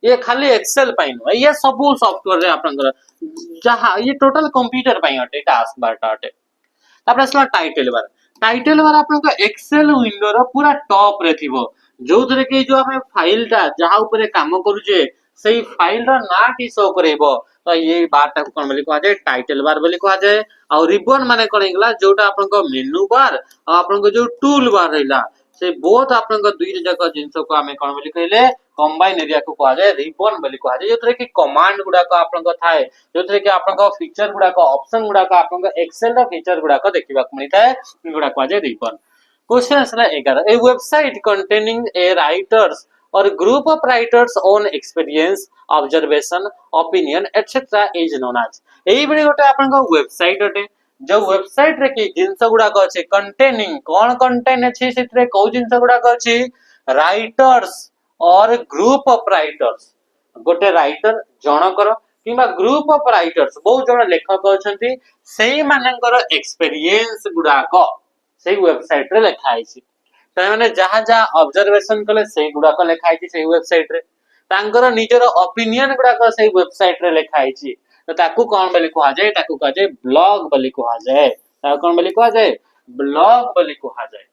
ये खाली एक्सेल पाई न ये सबु सॉफ्टवेयर रे आपन को जहां ये टोटल कंप्यूटर पाई हटे टास्क बारटा हटे तापर असला टाइटल बार आपन को एक्सेल विंडो रो पूरा टॉप रे थिबो जो थरे के जो हमें फाइलटा जहां ऊपर काम करूजे सेही फाइल रो नाटी शो करेबो तो ये बारटा को कोन बोली कहा जाय टाइटल बार बोली कहा जाय और रिबन माने कोन गेला जोटा आपन को मेनू बार और आपन को जो टूल बार रहला से बोथ आपन को दुई जगह जिंस को हमें कोन बोली कहले कंबाइन एरिया को कहा जाय रिबन बोली कहा जाय जोथरे कि कमांड गुडा को आपन को थाए जोथरे कि आपन को फीचर गुडा को ऑप्शन गुडा को आपन को एक्सेल रो फीचर गुडा को देखिबा को मिलताय गुडा कहा जाय रिबन क्वेश्चन आसला 11 a website containing a writers or group of writers own experience observation opinion etc is known as एई बडी गोटे आपन को वेबसाइट होटे जो वेबसाइट रे की जिंस गुडा को अछि कंटेनिंग कोन कंटेन अछि सेतरे को जिंस गुडा को अछि राइटर्स और ग्रुप ऑफ राइटर्स गोटे राइटर जनकर किंबा ग्रुप ऑफ राइटर्स बहुत जण लेखक अछंती सेही मानकर एक्सपीरियंस गुडाक सेही वेबसाइट रे लिखा आइछि ताने जहा जहा ऑब्जर्वेशन कले सेही गुडाक लिखा आइछि सेही वेबसाइट रे तांकर निजर ओपिनियन गुडाक सेही वेबसाइट रे लिखा आइछि तो ताकू कोन बोली कहा जाय ताकू कहा जाय ब्लॉग बोली कहा जाय ताकू कोन बोली कहा जाय ब्लॉग बोली कहा जाय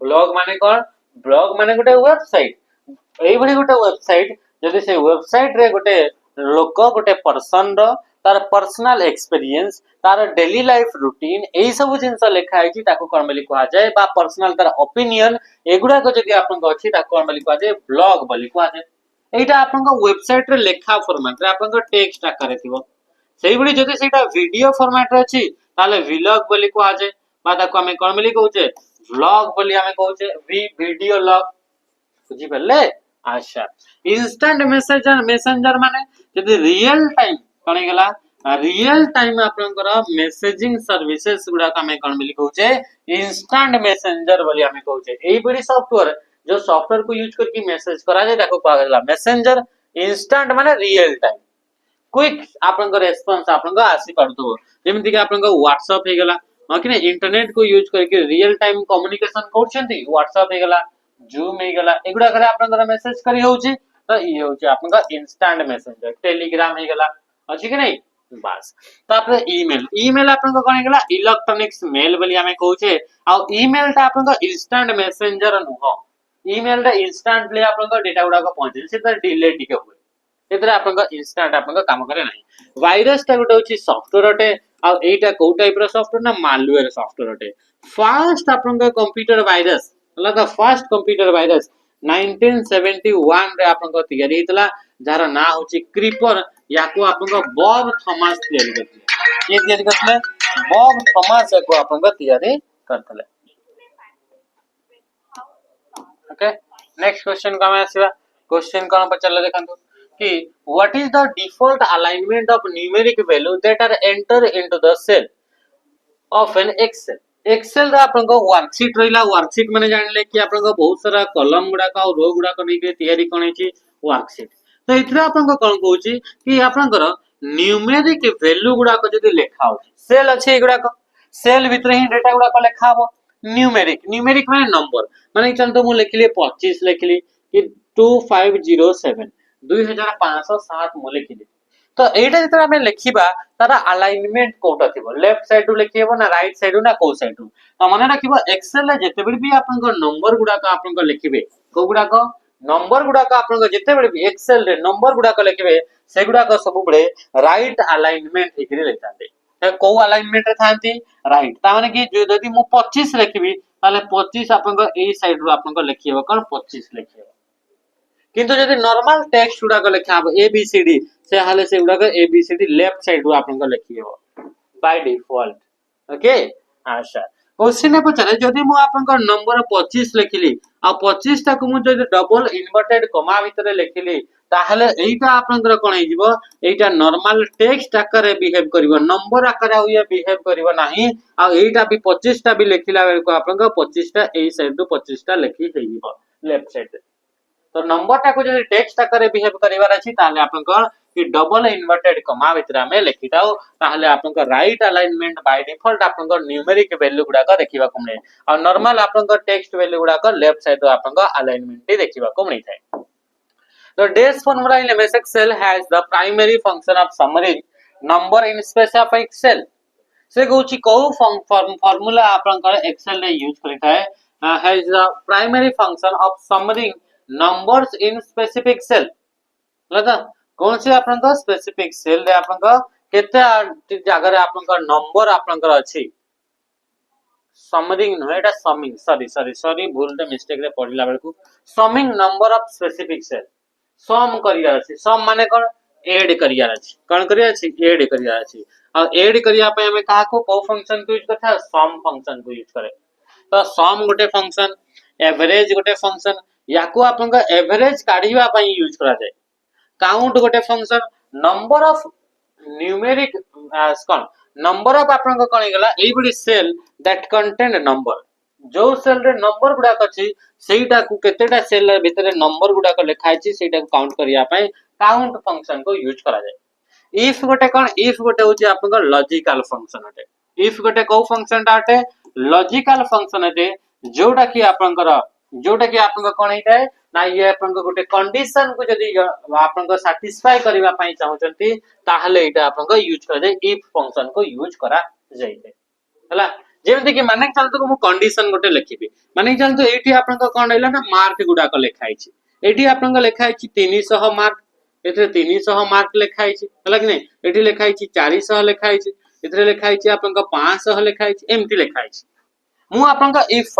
ब्लॉग माने कोन ब्लॉग माने गोटे वेबसाइट एई बडी गोटे वेबसाइट जदि से वेबसाइट रे गोटे लोक गोटे पर्सन रो तार पर्सनल एक्सपीरियंस तार डेली लाइफ रूटीन एई सब जिंस लिखा आइछि ताकू कोन बोली कहा जाय बा पर्सनल तार ओपिनियन एगुडा को जदि आपन को अछि ताकू कोन बोली कहा जाय ब्लॉग बोली कहा जाय एटा आपन को वेबसाइट रे लेखा फॉर्मेट रे आपन को टेक्स्ट आकार थिबो सेही बडी जदि सेटा वीडियो फॉर्मेट रे अछि ताले व्लॉग बोली कहा जाय बा ताकू हमें कोन बोली कहउचे व्लॉग बोली हमें कहउचे वीडियो लॉग बुझी पले अच्छा इंस्टेंट मैसेंजर माने जदि रियल टाइम कोन गेला रियल टाइम आपनकर मेसेजिंग सर्विसेज गुडा का हमें कोन बोली कहउचे इंस्टेंट मैसेंजर बोली हमें कहउचे एई बडी सॉफ्टवेयर जो सॉफ्टवेयर को यूज करके मैसेज करा जाय ताको कहा गेला मैसेंजर इंस्टेंट माने रियल टाइम क्विक आपनकर रेस्पॉन्स आपनकर आसी पड़तो जेमिति कि आपनकर व्हाट्सएप हे गेला हां कि इंटरनेट को यूज करके रियल टाइम कम्युनिकेशन करछंती व्हाट्सएप हे गेला जूम हे गेला एगुडा करे आपनकर मेसेज करी होउची तो ई होउची आपनकर इंस्टेंट मैसेंजर टेलीग्राम हे गेला अछि कि नहीं बस तापर ईमेल ईमेल आपन को कोन गेला इलेक्ट्रॉनिक्स मेल बोली हमें कहउचे आ ईमेल ता आपन को इंस्टेंट मैसेंजर नुहो ईमेल रे इंस्टेंटली आपन को डेटा गुडा को पहुंचे से त डिले टिके हुए एतरे आपन को इंस्टेंट आपन को काम करे नहीं वायरस ता गुटे होची सॉफ्टवेयर अटे आ एटा को टाइप रो सॉफ्टवेयर ना मालवेयर सॉफ्टवेयर अटे फास्ट आपन को कंप्यूटर वायरस लगा फास्ट कंप्यूटर वायरस 1971 रे आपन को तैयारी हितला जार ना होची क्रीपर याको आपन को बॉब थॉमस तैयारी करथले ये तैयारी करथले बॉब थॉमस याको आपन को तैयारी करथले ओके नेक्स्ट क्वेश्चन का मैं आसीबा क्वेश्चन कोन पचल देखंतु कि what is the default alignment of numeric value that are enter into the cell of an Excel Excel रा आपन को वर्कशीट रहिला वर्कशीट माने जानले कि आपन को बहुत सारा कॉलम गुडा का और रो गुडा को नै के तैयारी कोन छी वर्कशीट तो इथरा आपन को कोन कहूची कि आपन को न्यूमेरिक वैल्यू गुडा को जदी लेखा हो सेल अछि गुडा को सेल भीतर ही डेटा गुडा को लेखा हो न्यूमेरिक न्यूमेरिक माने नंबर माने चल तो मु लिखली 25 लिखली कि 2507 2507 मु लिखली तो एटा जतर हमें लिखिबा तारा अलाइनमेंट कोटा थिबो लेफ्ट साइड टू लिखिबो ना राइट साइड ना को साइड टू तो माने राखिबो एक्सेल रे जते बेर भी आपन को नंबर गुडा का आपन को लिखिबे को गुडा को नंबर गुडा का आपन को जते बेर भी एक्सेल रे नंबर गुडा को लिखिबे से गुडा को सब बडे राइट अलाइनमेंट हिकरी लिखाते को अलाइनमेंट रे थांती राइट ता माने कि जदी मु 25 लिखिबी ताले 25 आपन को ए साइड रो आपन को लिखिबो कोन 25 लिखिबो किंतु जदी नॉर्मल टेक्स्ट गुडा को लिखाबो ए बी सी डी से हाले से गुडा को A B C D left side row आपन को लिखिबो बाय डिफॉल्ट ओके अच्छा क्वेश्चन पचारे जदी मु आपन को नंबर 25 लिखिली आ 25 ता को मु जदी डबल इन्वर्टेड कॉमा भीतर लिखिली ताहले एटा आपन को कोन हे जिवो एटा नॉर्मल टेक्स्ट आकार बिहेव करिवो नंबर आकार हुए बिहेव करिवो नाही आ एटा भी 25 ता भी लिखिला बेल को आपन को 25 ता ए साइड रो 25 ता लिखि हे जिवो लेफ्ट साइड तो नंबर टा को जदी टेक्स्ट आकार बिहेव करिवार अछि ताले आपन को कि डबल इन्वर्टेड कॉमा भीतर हमें लिखिताओ ताहले आपन को राइट अलाइनमेंट बाय डिफॉल्ट आपन को न्यूमेरिक वैल्यू गुडा का देखिबा को मिले और नॉर्मल आपन को टेक्स्ट वैल्यू गुडा का लेफ्ट साइड आपन को अलाइनमेंट ही देखिबा को मिलि थाए The dash formula in MS Excel has the primary function of summary number in specific cell. से कहूची को फार्मूला आपन कर एक्सेल रे यूज करिता है has the primary function of summing numbers in specific cell. लगा कौन से आपन का स्पेसिफिक सेल रे आपन का केते जगह रे आपन का नंबर आपन कर अछि समरिंग न एटा समिंग सॉरी भूल ते मिस्टेक रे पढिला बेल को summing number of specific cell sum करिया अछि सम माने कोन ऐड करिया अछि कोन करिया अछि ऐड करिया अछि और ऐड करिया पे हमें कहा को फंक्शन को यूज करथा सम फंक्शन को यूज करे तो सम गोटे फंक्शन एवरेज गोटे फंक्शन याको आपन का एवरेज काढिबा पई यूज करा जाय काउंट गोटे function number of numeric cone number of आपन को कोन गेला एई बडी सेल दैट कंटेन नंबर जो सेल रे नंबर गुडा अछि सेटा को केतेटा सेल भीतर नंबर गुडा को लिखा अछि सेटा को काउंट करिया पई काउंट फंक्शन को यूज करा जाय इफ गोटे कौन इफ गोटे होची आपन लॉजिकल फंक्शन अटे इफ गोटे को फंक्शन अटे लॉजिकल फंक्शन अटे जोटा कि आपन कोन हेता है ना ये आपन गोटे कंडीशन को जदी आपन को सैटिस्फाई करबा पई चाहउचंती ताहले एटा आपन यूज करा जाय इफ फंक्शन को यूज करा जायते हला जेमति कि माने चलतो को मु कंडीशन गोटे लिखिबी माने चलतो एठी आपन को कोन रहला ना मार्क गुडा को लिखाई छी एठी आपन को लिखाई छी 300 मार्क एथे 300 मार्क लिखाई छी हला कि नै एठी लिखाई छी 400 लिखाई छी एथे लिखाई छी आपन को 500 लिखाई छी एमति लिखाई छी मु आपन को इफ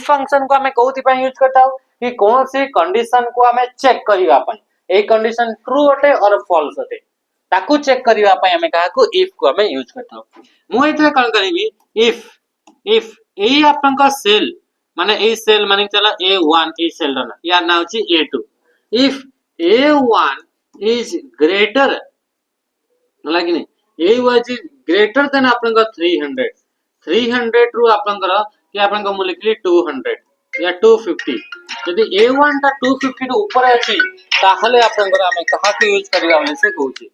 फंक्शन को हमें कोथि पय यूज करता हूं कि कोन सी कंडीशन को हमें चेक करिवा पय ए कंडीशन ट्रू अटे और फॉल्स अटे ताकू चेक करिवा पय हमें कहा को इफ को हमें यूज करता हूं मु एथे कोन करिवि इफ ए आपन का सेल माने ए सेल माने चला A1 ए सेल रा या ना होची A2 if A1 is greater like A was greater than आपन का 300 रू आपन कि आपन को लिखली 200 या 250 यदि A1 ता 250 रो ऊपर अछि ताहले आपन हमें कहा के यूज करिवा बोले से कहूची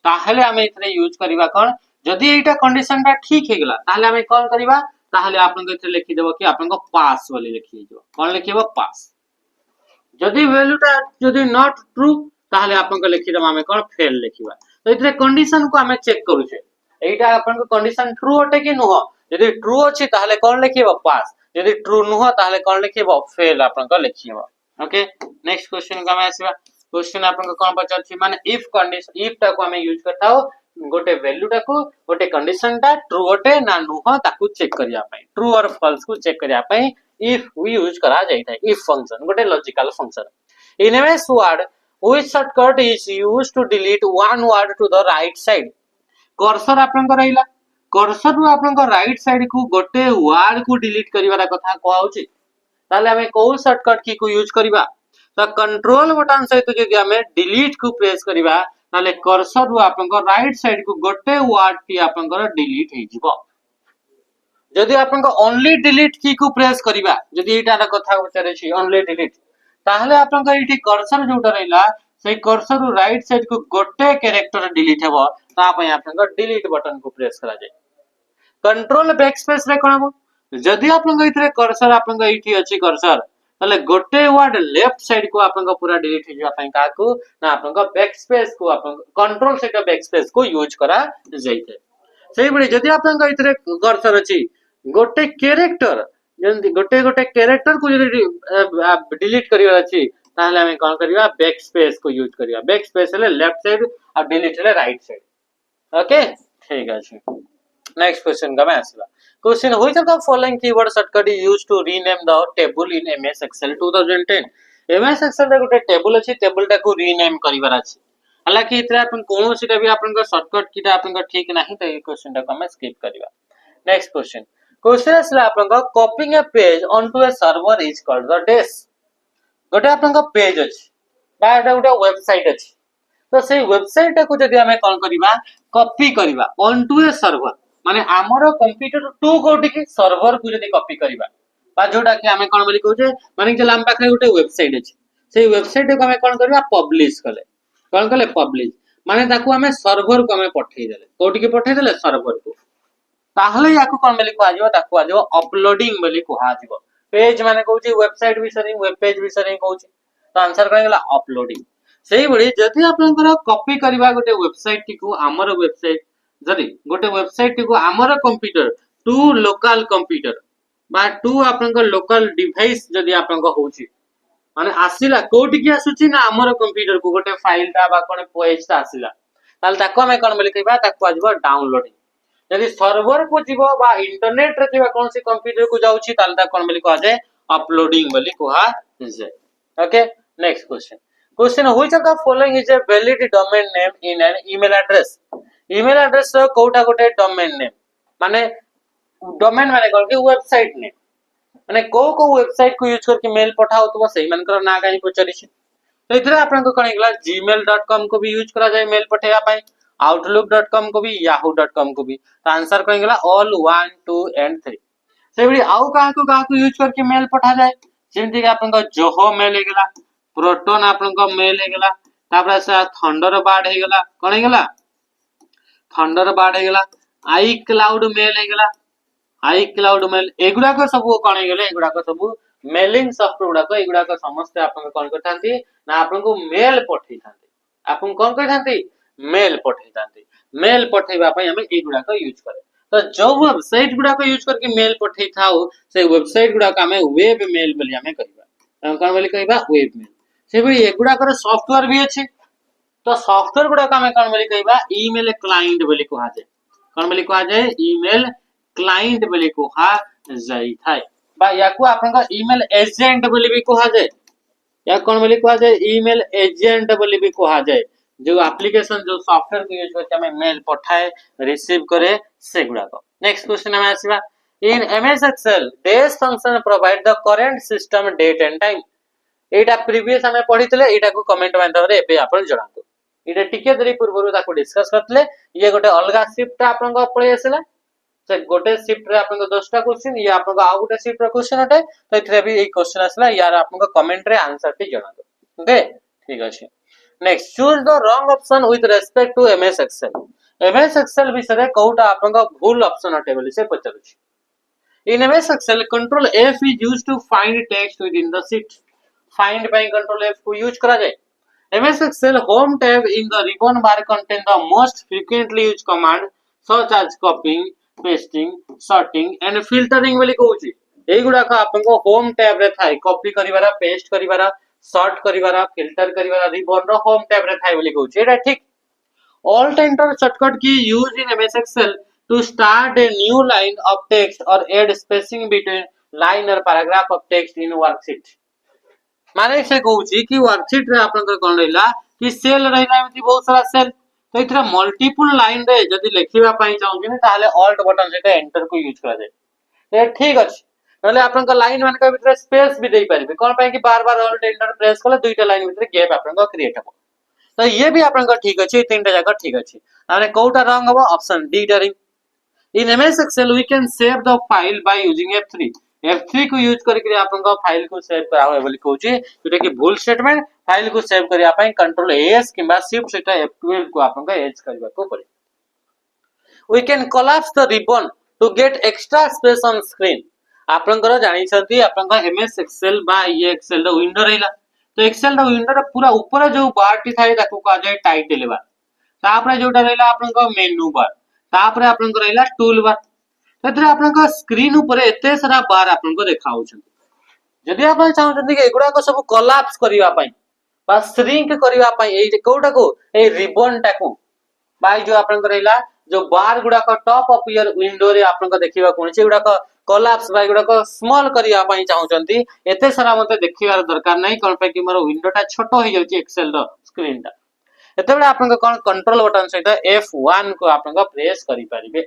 ताहले हमें इतने यूज करिवा कोन जदि एटा कंडीशन ता ठीक हे गेला ताहले हमें कोन करिवा ताहले आपन को इतने लिखि देबो कि आपन को पास वाली लिखि जो कोन लिखिबो पास जदि वैल्यू ता जदि नॉट ट्रू ताहले आपन को लिखि देबो हमें कोन फेल लिखिबा तो इतने कंडीशन को हमें चेक करू छे एटा आपन को कंडीशन ट्रू अटे कि नुह यदि ट्रू अछि ताहले कोन लिखिबो पास यदि ट्रू नुह ताहले कोन लिखिबो फेल आपन को लिखिबो ओके नेक्स्ट क्वेश्चन का आसीबा क्वेश्चन आपन को कोन पचार छी माने इफ कंडीशन इफ ता को हमें यूज करता हो गोटे वैल्यू ता को गोटे कंडीशन ता ट्रू अटे ना नुह ताकू चेक करिया पई ट्रू और फॉल्स को चेक करिया पई इफ वी यूज करा जाय था इफ फंक्शन गोटे logical function in MS word which shortcut is used to delete one word to the right side cursor आपन को रहिला कर्सर रो आपन को राइट साइड को गोटे वर्ड को डिलीट करिवार कथा कहउची ताले हमें को शॉर्टकट की को यूज करिवा तो कंट्रोल बटन सहित जदि हमें डिलीट को प्रेस करिवा ताले कर्सर रो आपन को राइट साइड को गोटे वर्ड की आपन को डिलीट हे जिवो जदि आपन को ओनली डिलीट की को प्रेस करिवा जदि एटा कथा उचारे छी ओनली डिलीट ताहले आपन को इठी कर्सर जोटा रहला से कर्सर रो राइट साइड को गोटे कैरेक्टर डिलीट हेबो ता पय आपन को डिलीट बटन को प्रेस करा जाय कंट्रोल बैकस्पेस रे कोन हो जदि आपन को इथरे कर्सर आपन को इठी अछि कर्सर तले गोटे वर्ड लेफ्ट साइड को आपन को पूरा डिलीट हे जवा पय का को ना आपन को बैकस्पेस को आपन कंट्रोल से का बैकस्पेस को यूज करा जायते सेही बडी जदि आपन को इथरे कर्सर अछि गोटे कैरेक्टर जंती गोटे गोटे कैरेक्टर को जदि डिलीट करिवा अछि ताहले हमें कोन करिवा बैकस्पेस को यूज करिवा बैकस्पेस ले लेफ्ट साइड और डिलीट ले राइट साइड ओके ठीक अछि नेक्स्ट क्वेश्चन का मैं आसीबा question which of the following keyword shortcut is used to rename the table in MS Excel 2010 MS Excel रे गोटे टेबल अछि टेबल टा को रीनेम करिवार अछि हालांकि इतरा अपन कोनो सिटा भी अपन का शॉर्टकट कीटा अपन का ठीक नाही त ये क्वेश्चन टा को मैं स्किप करिवा नेक्स्ट क्वेश्चन असला अपन का कॉपिंग ए page onto A server is called the desk गोटे अपन का पेज अछि बा एटा गोटे वेबसाइट अछि तो से वेबसाइट को जदि हमें कोन करिवा कॉपी करिवा ऑनटू ए सर्वर माने हमरो कंप्यूटर टू कोटी के सर्वर को जदि कॉपी करिवा बा जोटा कि हमें कोन बोली कहू माने जे हम पाखरे गोटे वेबसाइट अछि से वेबसाइट को हमें कोन करिवा पब्लिश कले कोन कले पब्लिश माने ताकू हमें सर्वर को हमें पठेई देले कोटी के पठेई देले सर्वर को ताहले याकू कोन बोली को आजिवो ताकू आजिवो अपलोडिंग बोली को आजिवो पेज माने कहू वेबसाइट विषय वेब पेज विषय कहू तो आंसर कोन गेला अपलोडिंग सेही बडी जदि आपनकर कॉपी करबा गोटे वेबसाइट टी को हमर वेबसाइट जदि गोटे वेबसाइट टी को हमर कंप्यूटर टू लोकल कंप्यूटर बा टू आपनकर लोकल डिवाइस जदि आपनकर होची माने आसीला कोटी के आसुची ना हमर कंप्यूटर को गोटे फाइल ता बा कोन पेज ता आसीला ताल ताको हमें कोन बोली कहबा ताको आजबो डाउनलोडिंग यदि सर्वर को जीवो बा इंटरनेट रे जीवा कोन से कंप्यूटर को जाउची ताल ता कोन बोली कह जाय अपलोडिंग बोली कहा जाय okay next question which of the following is a valid domain name in an email address कोटा गोटे डोमेन नेम माने डोमेन माने कोन के वेबसाइट नेम माने को वेबसाइट को यूज करके मेल पठाओ तो सही मानकर ना काई पचरी छी तो इधर आपन को कोन गेला gmail.com को भी यूज करा जाय मेल पठेया पई outlook.com को भी yahoo.com को भी तो आंसर कोन गेला ऑल 1 2 एंड 3 से बड़ी आउ का को यूज करके मेल पठा जाय जेंति कि आपन को जोहो मेल हे गेला प्रोटॉन आपन को मेल हे गेला तापर से थंडरबर्ड हे गेला कोन हे गेला थंडरबर्ड हेगला आई क्लाउड मेल हेगला आई क्लाउड मेल एगुडा को सब कोन हेगले एगुडा को सब मेलिंग सॉफ्टवेयर गुडा को एगुडा को समस्त आपन कोन करथांती ना आपन को मेल पठै थांती आपन कोन करथांती मेल पठै थांती मेल पठैबा पई हम एगुडा को यूज करे तो जो वेबसाइट गुडा को यूज करके मेल पठै थाउ से वेबसाइट गुडा का हमें वेब मेल बोली हमें कहबा हम कोन बोली कहबा वेब मेल से भी एगुडा कर सॉफ्टवेयर भी अछि तो सॉफ्टवेयर गुडा का हमें कोन बोली कहबा ईमेल क्लाइंट बोली कहा जाय कोन बोली कहा जाय ईमेल क्लाइंट बोली कहा जाय थाय बा याकू आपन का ईमेल एजेंट बोली भी कहा जाय या कोन बोली कहा जाय ईमेल एजेंट बोली भी कहा जाय जो एप्लीकेशन जो सॉफ्टवेयर को यूज करके हमें मेल पठाए रिसीव करे से गुडा को नेक्स्ट क्वेश्चन हमें आसीबा in MS Excel days function provide the current system date and time एटा प्रीवियस हमें पढितले एटा को कमेंट माध्यम रे एपे आपण जणातो एटा टिके देरी पूर्वरु ताको डिस्कस करतले ये गोटे अलगा शिफ्ट आपन को पळे आसेला से गोटे शिफ्ट रे आपन को 10 टा क्वेश्चन ये आपन को आ गोटे शिफ्ट रे क्वेश्चन हटे तो इथरे भी ए क्वेश्चन आसला यार आपन को कमेंट रे आंसर टी जणातो ओके ठीक अछि next choose the wrong option with respect to MS Excel विषय कोटा आपन को भूल ऑप्शन हटे बोली से पचरुछि in MS Excel control F is used to find text within the sheet find by control F को यूज करा जाए MS Excel home tab in the ribbon bar contain the most frequently used command such as copying pasting sorting and filtering बोली कहूची एई गुडा का आपन को home tab रे थाई कॉपी करिवारा पेस्ट करिवारा सॉर्ट करिवारा फिल्टर करिवारा रिबन रो होम टैब रे थाई बोली कहूची एटा ठीक alt enter shortcut key use in MS Excel to start a new line of text और ऐड स्पेसिंग बिटवीन लाइन और paragraph of text in worksheet माने से कहूची कि वर्कशीट रे आपन कोन रहला कि सेल रहला एमती बहुत सारा सेल तो इथरा मल्टीपल लाइन रे जदी लिखिबा पई चाहू ताले ऑल्ट बटन से एंटर को यूज करा जाय ते ठीक अछि नले आपन का लाइन मान का भीतर स्पेस भी देई परिबे कोन पई कि बार-बार ऑल्ट एंटर प्रेस कले दुईटा लाइन भीतर गैप आपन का क्रिएट हो तो ये भी आपन का ठीक अछि तीनटा जगह ठीक अछि माने कोउटा रंग हो option D during in MS Excel we can save the file by using F3 को यूज करके आपन का फाइल को सेव करा होय बोली कहूची जोटा कि भूल स्टेटमेंट फाइल को सेव करिया पई कंट्रोल एस किबा शिफ्ट सेटा F12 को आपन का एज करबा को पड़े we can collapse the ribbon to get extra space on screen आपन को जानि छथि आपन का एमएस एक्सेल बा ये एक्सेल द विंडो रहला तो एक्सेल द विंडो रे पूरा ऊपर जो बार टी थाई ताको का जाय टाइटल बार तापरे जोटा रहला आपन का मेनू बार तापरे आपन को रहला टूल बार तथरे आपन का स्क्रीन ऊपर एते सारा बार आपन को देखाउ छथि जदि आपन चाहौ छथि कि एगुडा को सब कोलैप्स करिवा पई बा श्रिंक करिवा पई ए कोटा को ए रिबन टाको बाय जो आपन को रहला जो बार गुडा को टॉप ऑफ योर विंडो रे आपन को देखिबा कोन छै गुडा को कोलैप्स बाय गुडा को स्मॉल करिया पई चाहौ छथि एते सारा मते देखिबार दरकार नै कोन पे कि मोर विंडोटा छोटो हो जाउची एक्सेल रो स्क्रीनटा एते बेला आपन को कोन कंट्रोल बटन सहित F1 को आपन को प्रेस करि परिबे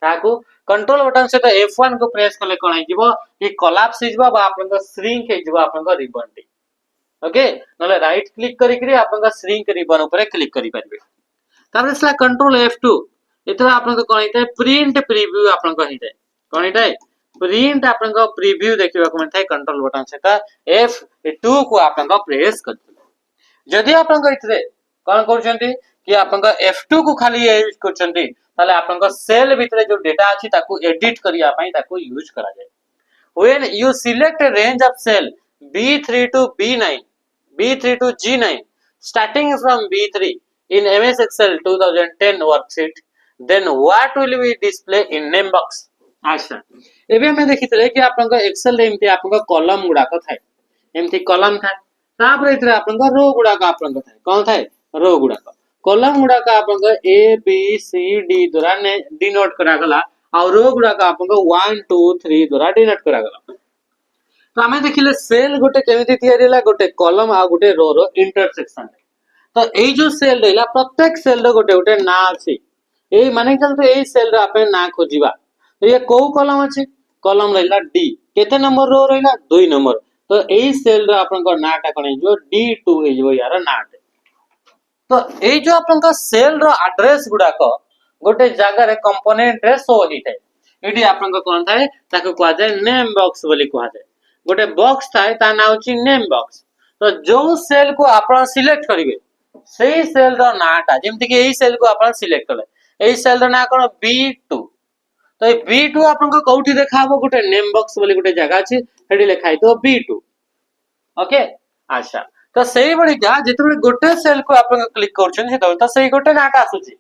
ताको कंट्रोल बटन से तो F1 को प्रेस करले कोन आइ जिवो कि कोलैप्स हो जिवो बा आपन को श्रिंक हो जिवो आपन को रिबन टी ओके नले राइट क्लिक करि करी आपन को श्रिंक रिबन ऊपर क्लिक करि परिबे तापर सला कंट्रोल F2 एतरा आपन को कोन हिते प्रिंट प्रीव्यू आपन को हिते कोन हिते प्रिंट आपन को प्रीव्यू देखिबा को मन थाय कंट्रोल बटन से का F2 को आपन को प्रेस कर जदि आपन को इतरे कोन करछंती कि आपन को F2 को खाली यूज करछंती ताले आपन को सेल भीतर जो डेटा अछि ताको एडिट करिया पई ताको यूज करा जाय when you select a range of cell B3 to B9 B3 to G9 starting from B3 in MS Excel 2010 worksheet then what will be display in name box अच्छा एबे हम देखितले कि आपन को एक्सेल रे एमती आपन को कॉलम गुडा को थाय एमती कॉलम थाय तापर इतरे आपन को रो गुडा को आपन को थाय कोन थाय रो गुडा को कॉलम गुडा का आपन को A B C D द्वारा ने डिनोट करा गला और रो गुडा का आपन को 1 2 3 द्वारा डिनोट करा गला तो हमें देखिले सेल गोटे केमिति तयारी होला गोटे कॉलम आ गोटे रो रो इंटरसेक्शन तो एई जो सेल रहला प्रत्येक सेल रो गोटे गोटे ना अछि एई माने चल तो एई सेल रो आपन ना खोजिबा तो ये को कॉलम अछि कॉलम रहला D केते नंबर रो रहला 2 नंबर तो एई सेल रो आपन को नाटा कोन जो D2 हे जो यार नाट तो एई जो आपन को सेल रो एड्रेस गुडा को गोटे जागा रे कंपोनेंट रे शो हिते एडी आपन को कोन थाए ताको कहआ जाय नेम बॉक्स बोली कहआ जाय गोटे बॉक्स थाए ता नाउ छि नेम बॉक्स तो जो सेल को आपन सिलेक्ट करिवे सेही सेल रो नाटा जेमति कि एही सेल को आपन सिलेक्ट करले एई सेल रो ना कोन B2 तो ए B2 आपन को कोठी देखाबो गुटे नेम बॉक्स बोली गुटे जगह अछि हेडी लिखाइ तो B2 ओके अच्छा तो सेही बडी का जेतबे गुटे सेल को आपन क्लिक करछन से तो सेही गुटे नाटा आसुची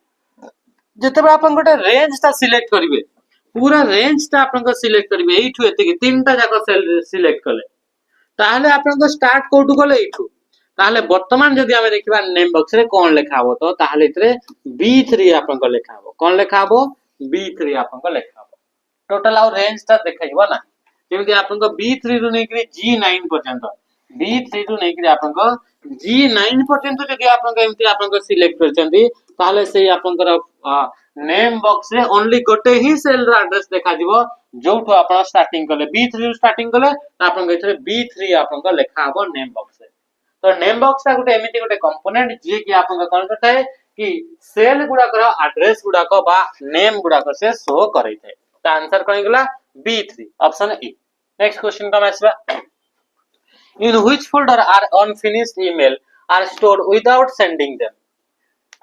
जेतबे आपन गुटे रेंज ता सिलेक्ट करिवे पूरा रेंज ता आपन को सिलेक्ट करिवे एठु एते कि तीनटा जाको सेल सिलेक्ट कले ताहले आपन को स्टार्ट कोठु कले एठु ताहले वर्तमान जदि हमें देखिबा नेम बॉक्स रे कोन लेखा हबो तो ताहले इतरे B3 आपन को लेखा हबो कोन लेखा हबो B3 आपन को लेखा हबो टोटल आउ रेंज ता देखाइबो ना जेमति आपन को B3 रु नेकरी G9 पर्यंत B3 रु नेकरी आपन को G9 पर्यंत जदि आपन को एमति आपन को सिलेक्ट करचंदी ताहले सेही आपन को नेम बॉक्स रे ओनली गोटे ही सेल रो एड्रेस देखा दिबो जोठो आपन स्टार्टिंग कले B3 रु स्टार्टिंग कले आपन को इतरे B3 आपन को लेखा हबो नेम बॉक्स रे तो नेम बॉक्स ता गुटे एमिति गुटे कंपोनेंट जे कि आपन कोन करथाय कि सेल गुडा कर एड्रेस गुडा को बा नेम गुडा को से शो करै थे तो आंसर कोन गेला B3 option A next question का आसबा in which folder are unfinished email are stored without sending them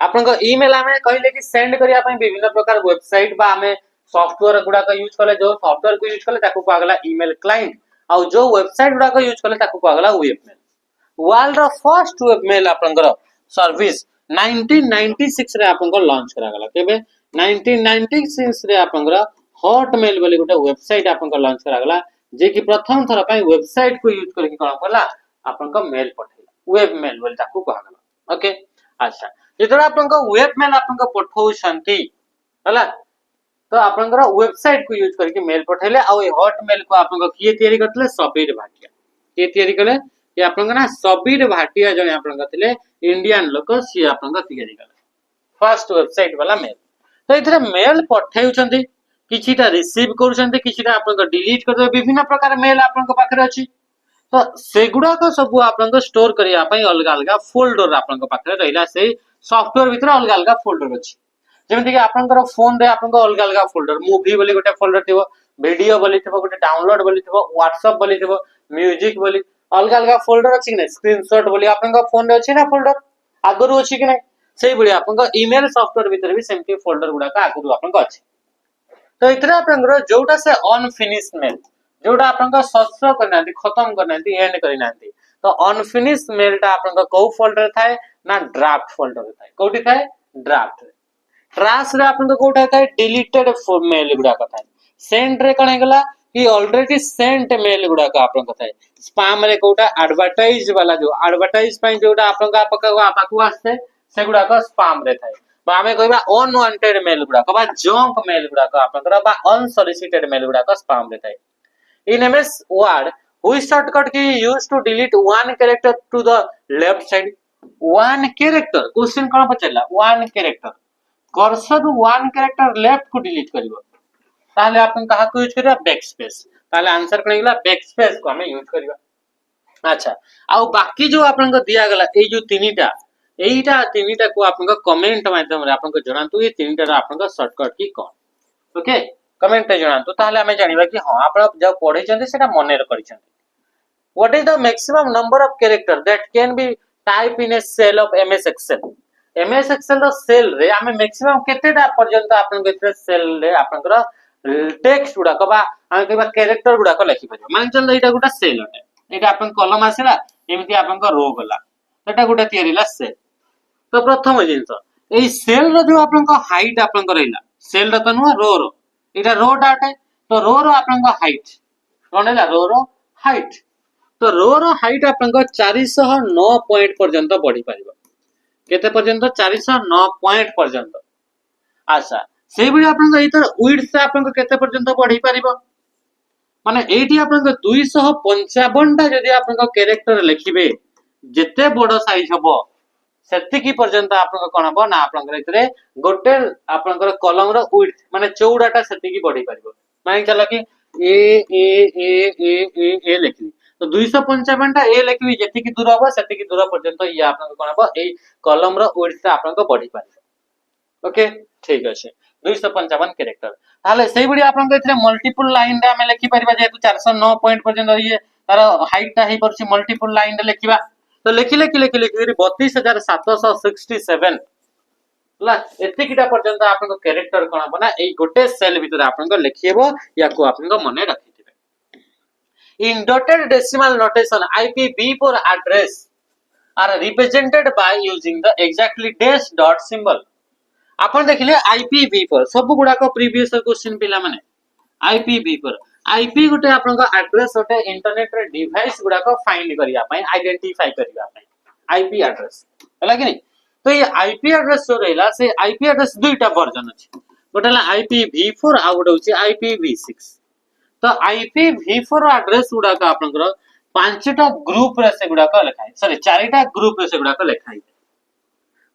आपन को ईमेल हमें कहले कि सेंड करिया पई विभिन्न प्रकार वेबसाइट बा हमें सॉफ्टवेयर गुडा को यूज करले जो सॉफ्टवेयर को यूज करले ताको कहला ईमेल क्लाइंट आ जो वेबसाइट गुडा को यूज करले ताको कहला webmail world row first webmail आपनकर सर्विस 1996 रे आपनकर लॉन्च करा गला केबे 1996 रे आपनकर हॉटमेल बोली गोटे वेबसाइट आपनकर लॉन्च करा गला जे कि प्रथम थर पई वेबसाइट को यूज करके कोन करला आपनकर मेल पठेला वेबमेल बोली ताको कहला ओके अच्छा जेतरा आपनकर वेबमेल आपनकर पठौछंती हला तो आपनकर वेबसाइट को यूज करके मेल पठेले आ ए हॉटमेल को आपनकर किए तयारी करतले सबीर भाटिया के तयारी कले ये आपन ना सबीर भाटिया जने आपन थिले इंडियन लोक सी आपन तयारी कले फर्स्ट वेबसाइट वाला मेल तो इथरे मेल पठाउछंती किछिटा रिसीव करूछंती किछिटा आपन डिलीट कर दे विभिन्न प्रकार मेल आपन पाखरे अछि तो सेगुडा को सब आपन स्टोर करिया पई अलग अलग फोल्डर आपन पाखरे रहिला से सॉफ्टवेयर भीतर अलग अलग फोल्डर अछि जेमति कि आपन फोन रे आपन अलग अलग फोल्डर मूवी बोली गोटे फोल्डर थिबो वीडियो बोली थिबो गोटे डाउनलोड बोली थिबो व्हाट्सएप बोली थिबो म्यूजिक बोली अलग अलग फोल्डर अछि कि नै स्क्रीनशॉट बोली आपन फोन रे अछि ना फोल्डर आगरु अछि कि नै सेही बडी आपन ईमेल सॉफ्टवेयर भीतर भी सेमति फोल्डर गुडा का आगरु आपन अछि तो इतरे आपन जोटा से अनफिनिश्ड मेल जोटा आपन सब्सक्राइब करनांती खत्म करनांती एंड करनांती तो अनफिनिश्ड मेल ता आपन को फोल्डर थाए ना ड्राफ्ट फोल्डर थाए कोठी थाए ड्राफ्ट ट्रैश रे आपन कोठा थाए डिलीटेड मेल गुडा का थाए सेंड रे कण गेला कि ऑलरेडी सेंट मेल गुडा का आपन थाए स्पैम रे कोठा एडवर्टाइज वाला जो एडवर्टाइज पई जोटा आपन का पाकु आसे से गुडा का स्पैम रे थाए बा हमें कहबा अनवांटेड मेल गुडा का बा जंक मेल गुडा का आपन बा अनसॉलिसिटेड मेल गुडा का स्पैम रे थाए in MS Word which shortcut key use to delete one character to the left side one character question कोन पचला one character cursor one character left को डिलीट करिवो ताले आपन कहा को यूज करिया बैकस्पेस ताले आंसर कोन गेला बैकस्पेस को हमें यूज करिवा अच्छा आ बाकी जो आपन को दिया गला ए जो तीनीटा एईटा तीनीटा को आपन को कमेंट माध्यम रे आपन को जणांतु ए तीनीटा आपन को शॉर्टकट की कोन ओके कमेंट रे जणांतु ताले हमें जानिबा कि हां आपन जब पढै छथि सेटा मने रखिछथि what is the maximum number of character that can be type in a cell of MS Excel MS Excel रो सेल रे हमें मैक्सिमम केतेटा पर्यंत आपन के सेल रे आपन टेक्स्ट गुडा को बा हम केबा कैरेक्टर गुडा को लिखि परियो मान चल एटा गुडा सेल होटे एटा आपन कॉलम आसेला एमिति आपन को रो गला एटा गुडा तयारीला सेल तो प्रथम जिंस ए सेल रो जो आपन को हाइट आपन को रहिला सेल रो तो नुवा रो एटा रो डाटा तो रो आपन को हाइट कोन हैला रो हाइट तो रो हाइट आपन को 409 पॉइंट पर्यंत बढ़ी परिबो केते पर्यंत 409 पॉइंट पर्यंत अच्छा सेही बडी आपन को इतर विड्थ से आपन को केते पर्यंत बढ़ी परिबो माने एठी आपन को 255 टा जदी आपन को कैरेक्टर लिखिबे जेते बडो साइज हबो सेति की पर्यंत आपन को कोन हबो ना आपन को इतरे गोटे आपन को कॉलम रो विड्थ माने चौड़ाटा सेति की बढ़ी परिबो माने चला कि ए लिखली तो 255 टा ए लिखबी जेति की दूर हबो सेति की दूर पर्यंत ये आपन को कोन हबो ए कॉलम रो विड्थ से आपन को बढ़ी परिबो ओके ठीक अछि 255 कैरेक्टर ताले सेही बडी आपन को इतरे मल्टीपल लाइन रे हमें लिखि परिबा जेतु 409 पॉइंट पर्यंत ये तार हाइट ता हे परछि मल्टीपल लाइन रे लिखिबा तो लिखिले 32767 ला एतिकिटा पर्यंत आपन कैरेक्टर कोन हबो ना एई गोटे सेल भीतर आपन लिखिएबो या को आपन मने रखिथिबे। In dotted decimal notation IPv4 address are represented by using the exactly dash dot symbol। आपन देखिले IPv4 सब गुडा को प्रीवियस क्वेश्चन पिला माने IPv4 IP गोटे आपन एड्रेस गोटे इंटरनेट रे डिवाइस गुडा को फाइंड करिया पई आइडेंटिफाई करिया पई IP एड्रेस हला कि नहीं। तो ये IP एड्रेस जो रहला से IP एड्रेस दुईटा वर्जन अछि गोटे ला IPv4 आ गोटे होछि IPv6। तो IPv4 एड्रेस गुडा का आपन पांचटा ग्रुप रे से गुडा को लिखाय सॉरी चारिटा ग्रुप रे से गुडा को लिखाय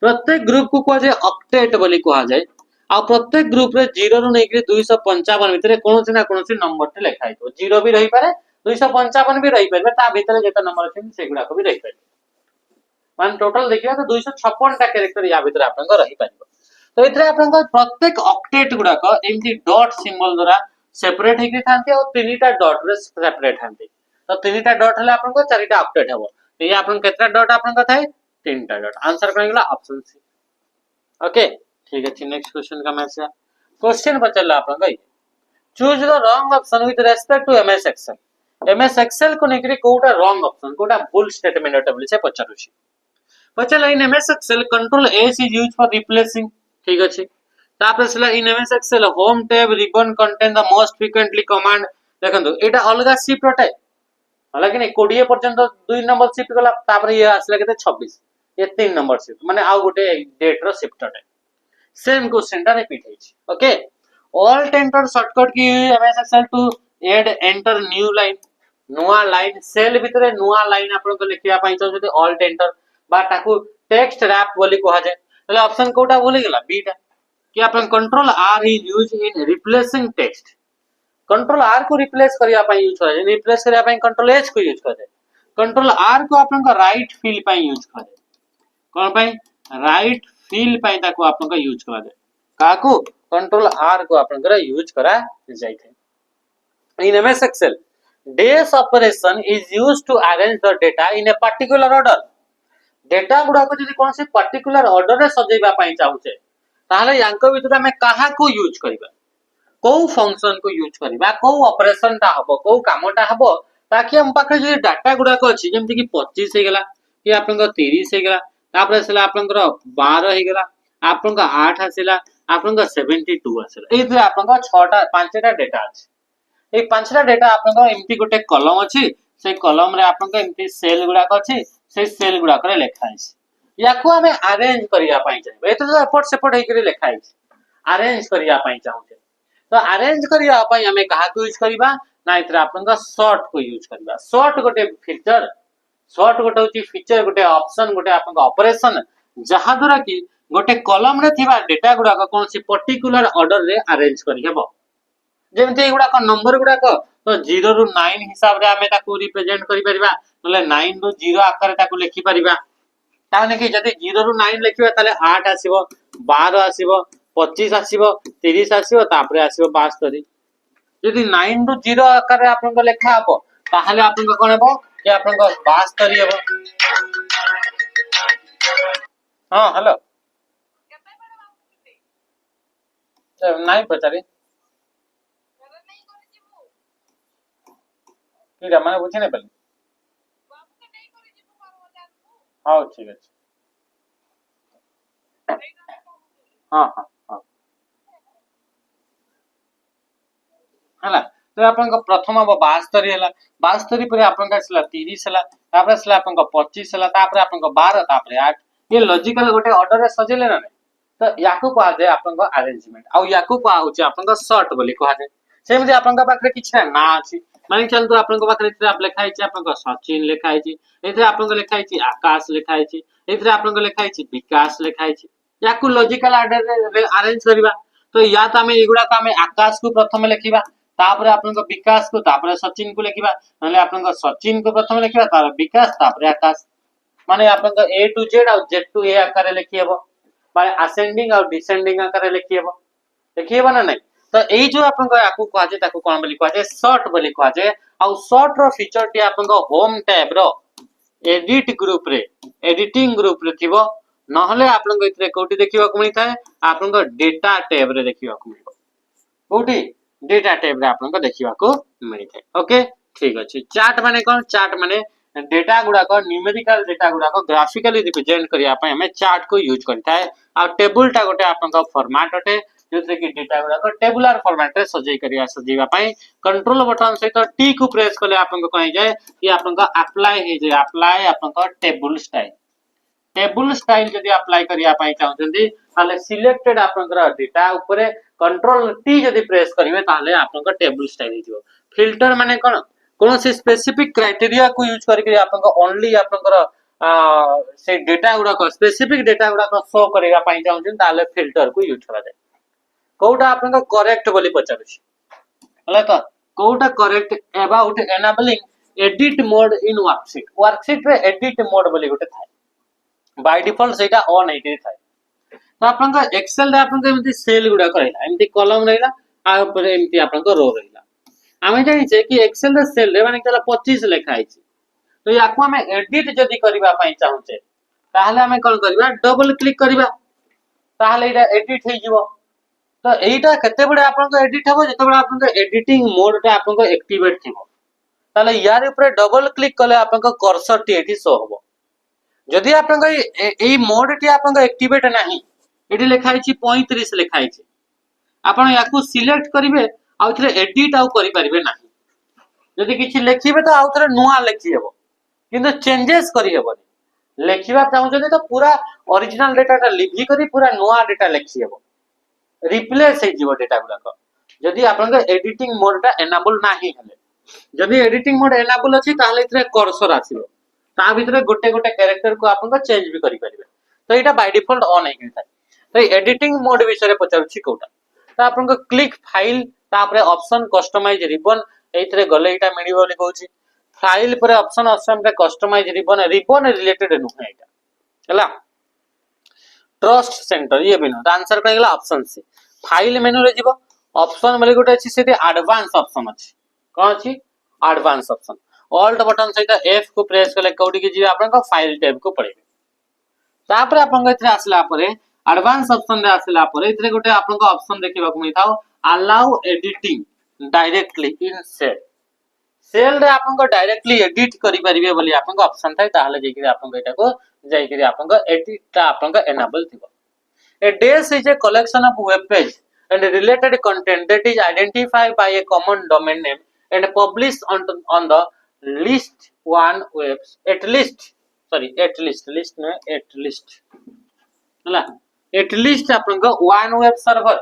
प्रत्येक ग्रुप को कह जाय ऑक्टेट बोली कहा जाय आ प्रत्येक ग्रुप रे 0 रु नै 255 भितरे कोनोसी ना कोनोसी नंबर ते लिखाय तो 0 भी रही पारे 255 भी रही पारे ता भितरे जेता नंबर अछि से गुडा को भी रही पारे मान टोटल देखिया तो 256 टा कैरेक्टर या भितरे आपन को रही पारिबो। तो इतरे आपन को प्रत्येक ऑक्टेट गुडा को एमती डॉट सिंबल द्वारा सेपरेट हे के थांती और तीनटा डॉट रे सेपरेट थांती। तो तीनटा डॉट हले आपन को चारिटा ऑक्टेट हेबो तो ये आपन केतरा डॉट आपन को थाए तीनटा डॉट आंसर कोन गेला ऑप्शन सी। ओके ठीक है नेक्स्ट क्वेश्चन का मैसेज क्वेश्चन बचला आपन गई choose the wrong option with respect to MS Excel. MS Excel को नेकरी कोटा रॉन्ग ऑप्शन कोटा भूल स्टेटमेंट टेबल से पचारुछि पचला in MS Excel control S is used for replacing ठीक अछि तापर सला in MS Excel home tab ribbon contain the most frequently command देखंतु एटा अलगा शिफ्ट हटे हला कि नहीं 20 पर्यंत 2 नंबर शिफ्ट गला तापर ये आसला केते 26 ये 3 नंबर शिफ्ट माने आ गोटे डेट रो शिफ्ट हटे सेम क्वेश्चन टा रिपीट हेछि। Okay alt enter shortcut key MS Excel to add enter new line नुआ लाइन सेल भितरे नुआ लाइन आपन को लिखिया पई छ जदी ऑल टेंटर बा ताकू टेक्स्ट रैप बोली कहा जाय तले ऑप्शन कोटा बोली गेला बी टा कि आपन control R is used in replacing text control R को रिप्लेस करिया पई यूज करे रिप्लेस करिया पई कंट्रोल H को यूज करे कंट्रोल R को आपन का राइट फिल पई यूज करे कोन पई राइट फिल पई ताको आपन का यूज करा दे काको कंट्रोल R को आपन का यूज करा जाय थे। In MS Excel dash operation is used to arrange the data in a particular order data गुडा को जदी कोन से पर्टिकुलर ऑर्डर रे सजेबा पई चाहूचे ताले यांको भितर हमें काहा को यूज करबा को फंक्शन को यूज करबा को ऑपरेशन ता हबो को कामटा हबो ताकि हम पाखे जे डाटा गुडा को अछि जेमति कि 25 हे गेला कि आपन को 30 हे गेला तापर सेला आपन को 12 हे गेला आपन को 8 आसेला आपन को 72 आसेला एथि आपन को 6टा 5टा डेटा अछि ए 5टा डेटा आपन को एमति गोटे कॉलम अछि से कॉलम रे आपन को एमति सेल गुडा को अछि से सेल गुडा करे लेखा अछि याको हमें अरेंज करिया पई चाहिबो एतो तो एफर्ट सेपट हे करे लेखा अछि अरेंज करिया पई चाहूचे तो अरेंज करिया पई हमें कहा को यूज करबा ना इतरा आपन का सॉर्ट को यूज करबा सॉर्ट गोटे फीचर सॉर्ट गोटे होची फीचर गोटे ऑप्शन गोटे आपन का ऑपरेशन जहा द्वारा कि गोटे कॉलम रे थिबा डेटा गुडा को कोनसी पर्टिकुलर ऑर्डर रे अरेंज करि हेबो जेमति गुडा को नंबर गुडा को तो 0 रु 9 हिसाब रे हमें ताको रिप्रेजेंट करि परिबा नले 9 रु 0 आकार ताको लिखि परिबा ताने कि जदी 0 रु 9 लिखिबा ताले 8 आसीबो 12 आसीबो 25 आसीबो 30 आसीबो तापरे आसीबो 72 जदी 9 रु 0 आकार रे आपन को लेखा हबो ताहाले आपन को कोन हबो कि आपन को 72 हबो। हां हेलो नहीं पचारी ठीक है माने बुझी नहीं पली हां ठीक है हां हां हां हला तो आपन को प्रथम अब 72 हला 72 पर आपन का सला 30 हला तापर सला आपन को 25 हला तापर आपन को 12 तापर 8 ये लॉजिकल गोटे ऑर्डर रे सजेले ना तो याकू कहा जाय आपन को अरेंजमेंट आ याकू कहा होचे आपन का शॉर्ट बोली कहा जाय सेमति आपन का पाखरे किछ ना अछि माने चलतो आपन को पाखरे इतरा आप लिखाइ छी आपन को सचिन लिखाइ छी इतरा आपन को लिखाइ छी आकाश लिखाइ छी इतरा आपन को लिखाइ छी विकास लिखाइ छी याकू लॉजिकल ऑर्डर रे अरेंज करबा तो या त हमें एगुडा का हमें आकाश को प्रथम लिखिबा तापर आपन को विकास को तापर सचिन को लिखिबा नले आपन को सचिन को प्रथम लिखिबा तापर विकास तापर आकाश माने आपन को A to Z और Z to A आकार लिखिबो माने असेंडिंग और डिसेंडिंग आकार लिखिबो ना नहीं तो एई जो आपन को याकू कहा जे ताको कोन बोली कहा जे शॉर्ट बोली कहा जे और शॉर्ट रो फीचर टी आपन को होम टैब रो एडिट ग्रुप रे एडिटिंग ग्रुप रे थिबो नहले आपन इतरे कोटी देखिबा को मिलता है आपन डेटा टैब रे देखिबा को मिलबो कोटी डेटा टैब रे आपन देखिबा को मिलता है। ओके ठीक अछि। चार्ट माने कोन चार्ट माने डेटा गुडा को न्यूमेरिकल डेटा गुडा को ग्राफिकली रिप्रेजेंट करिया पय हमें चार्ट को यूज करता है आ टेबल टा गोटे आपन फॉर्मेट अटे जैसे कि डेटा गुडा को टेबुलर फॉर्मेट रे सजै करिया सजीवा पय कंट्रोल बटन से तो टी को प्रेस करले आपन को कहि जाय कि आपन अप्लाई हे जे अप्लाई आपन टेबल स्टाइल जदि अप्लाई करिया पय चाहउछंती ताले सिलेक्टेड आपन डेटा ऊपर कंट्रोल टी जदि प्रेस करिवे ताले आपन टेबल स्टाइल हिजो। फिल्टर माने कोन कोन से स्पेसिफिक क्राइटेरिया को यूज करके आपन ओनली आपन से डेटा गुडा को स्पेसिफिक डेटा गुडा को शो करिया पय चाहउछन ताले फिल्टर को यूज करा जाय। कोटा आपन करेक्ट बोली पचारुछि हला तो कोटा correct about enabling edit mode in worksheet रे एडिट मोड बोली गोटे थाय बाय डिफॉल्ट सेटा ऑन हेके थाय। तो आपन एक्सेल रे आपन एमती सेल गुडा करैला एमती कॉलम रहिला आ ऊपर एमती आपन रो रहिला आमे जानि छे कि एक्सेल रे सेल रे माने तला 25 लिखा आइछि तो याको हमें एडिट जदि करबा पय चाहूचे ताहले हमें कोन करबा डबल क्लिक करबा ताहले एटा एडिट हे जिवो। तो एटा केते बडे आपन एडिट हबो जते बडे आपन एडिटिंग मोड टा आपन एक्टिवेट थिबो ताले यार ऊपर डबल क्लिक करले आपन कर्सर टी एठी शो हबो। जदि आपन एई मोड टी आपन एक्टिवेट नाही एठी लिखा आइछि 35 लिखा आइछि आपन याकू सिलेक्ट करिवे आ उथरे एडिट आउ करि परिबे नाही जदि किछि लिखिबे तो आउथरे नुआ लिखि हेबो किंतु चेंजेस करि हेबोनी लिखिबा चाहू जदि तो पूरा ओरिजिनल डेटा टा लिखि करी पूरा नुआ डेटा लिखि हेबो रिप्लेस हे जीवो डेटा गुडा जदि आपन एडिटिंग मोड टा एनेबल नाही हले जदि एडिटिंग मोड एनेबल अछि ताहले इतरे कर्सर आसीबो ता भितरे गोटे गोटे कैरेक्टर को आपन चेंज भी करि परिबे तो एटा बाय डिफॉल्ट ऑन हे थाय। तो एडिटिंग मोड विषय पचारुछि कोटा तो आपन क्लिक फाइल तापरे ऑप्शन कस्टमाइज रिबन एथरे गले एटा मिडियो बोली कहूछि फाइल पर ऑप्शन रे कस्टमाइज रिबन रिलेटेड नुहे एटा हला ट्रस्ट सेंटर ये बिनो आंसर कहि गेला ऑप्शन सी फाइल मेनू रे जीवो ऑप्शन बोली गोटे अछि सेठी एडवांस ऑप्शन अछि कोन अछि एडवांस ऑप्शन ऑल्ट बटन सहित एफ को प्रेस करले कोडी के जी आपन फाइल टैब को पड़े तापर आपन इथरे आसला परे एडवांस ऑप्शन रे आसला परे इथरे गोटे आपन ऑप्शन देखिबा को मिलताओ allow editing directly in cell रे आपन डायरेक्टली एडिट करि परिबे बोली आपन ऑप्शन थाय ताहले जेकि आपन एटा को जाइकि आपन एडिट ता आपन एनेबल थिबो। A dash is a collection of web page and related content that is identified by a common domain name and published on the list one webs at least हला at least आपन one web server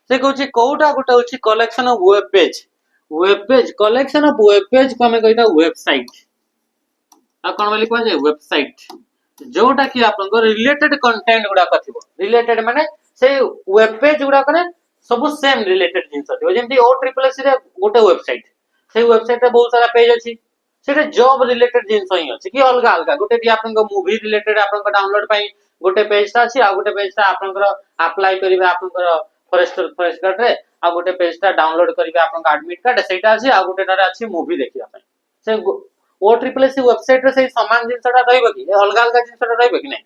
से कहूची कोटा गोटा होची collection of web page collection of web page को हमें कहता website आ कोन वाली कोन जे website जोटा कि आपन रिलेटेड कंटेंट गुडा कथिबो रिलेटेड माने से वेब पेज गुडा कने सब सेम रिलेटेड जिंस थिबो जेंति ओ ट्रिपल एस रे गोटे वेबसाइट से वेबसाइट रे बहुत सारा पेज अछि सेटे जॉब रिलेटेड जिंस ही अछि कि अलगा अलगा गोटे टी आपन मूवी रिलेटेड आपन डाउनलोड पई गोटे पेज ता अछि आ गोटे पेज ता आपन अप्लाई करिवे आपन फॉरेस्ट कार्ड रे आ गोटे पेज ता डाउनलोड करिवे आपन एडमिट कार्ड सेटा अछि आ गोटे ता अछि मूवी देखिया पई से ओ ट्रिपल एस वेबसाइट रे से समान जिंसटा रहइबो कि अलग अलग जिंसटा रहइबो कि नै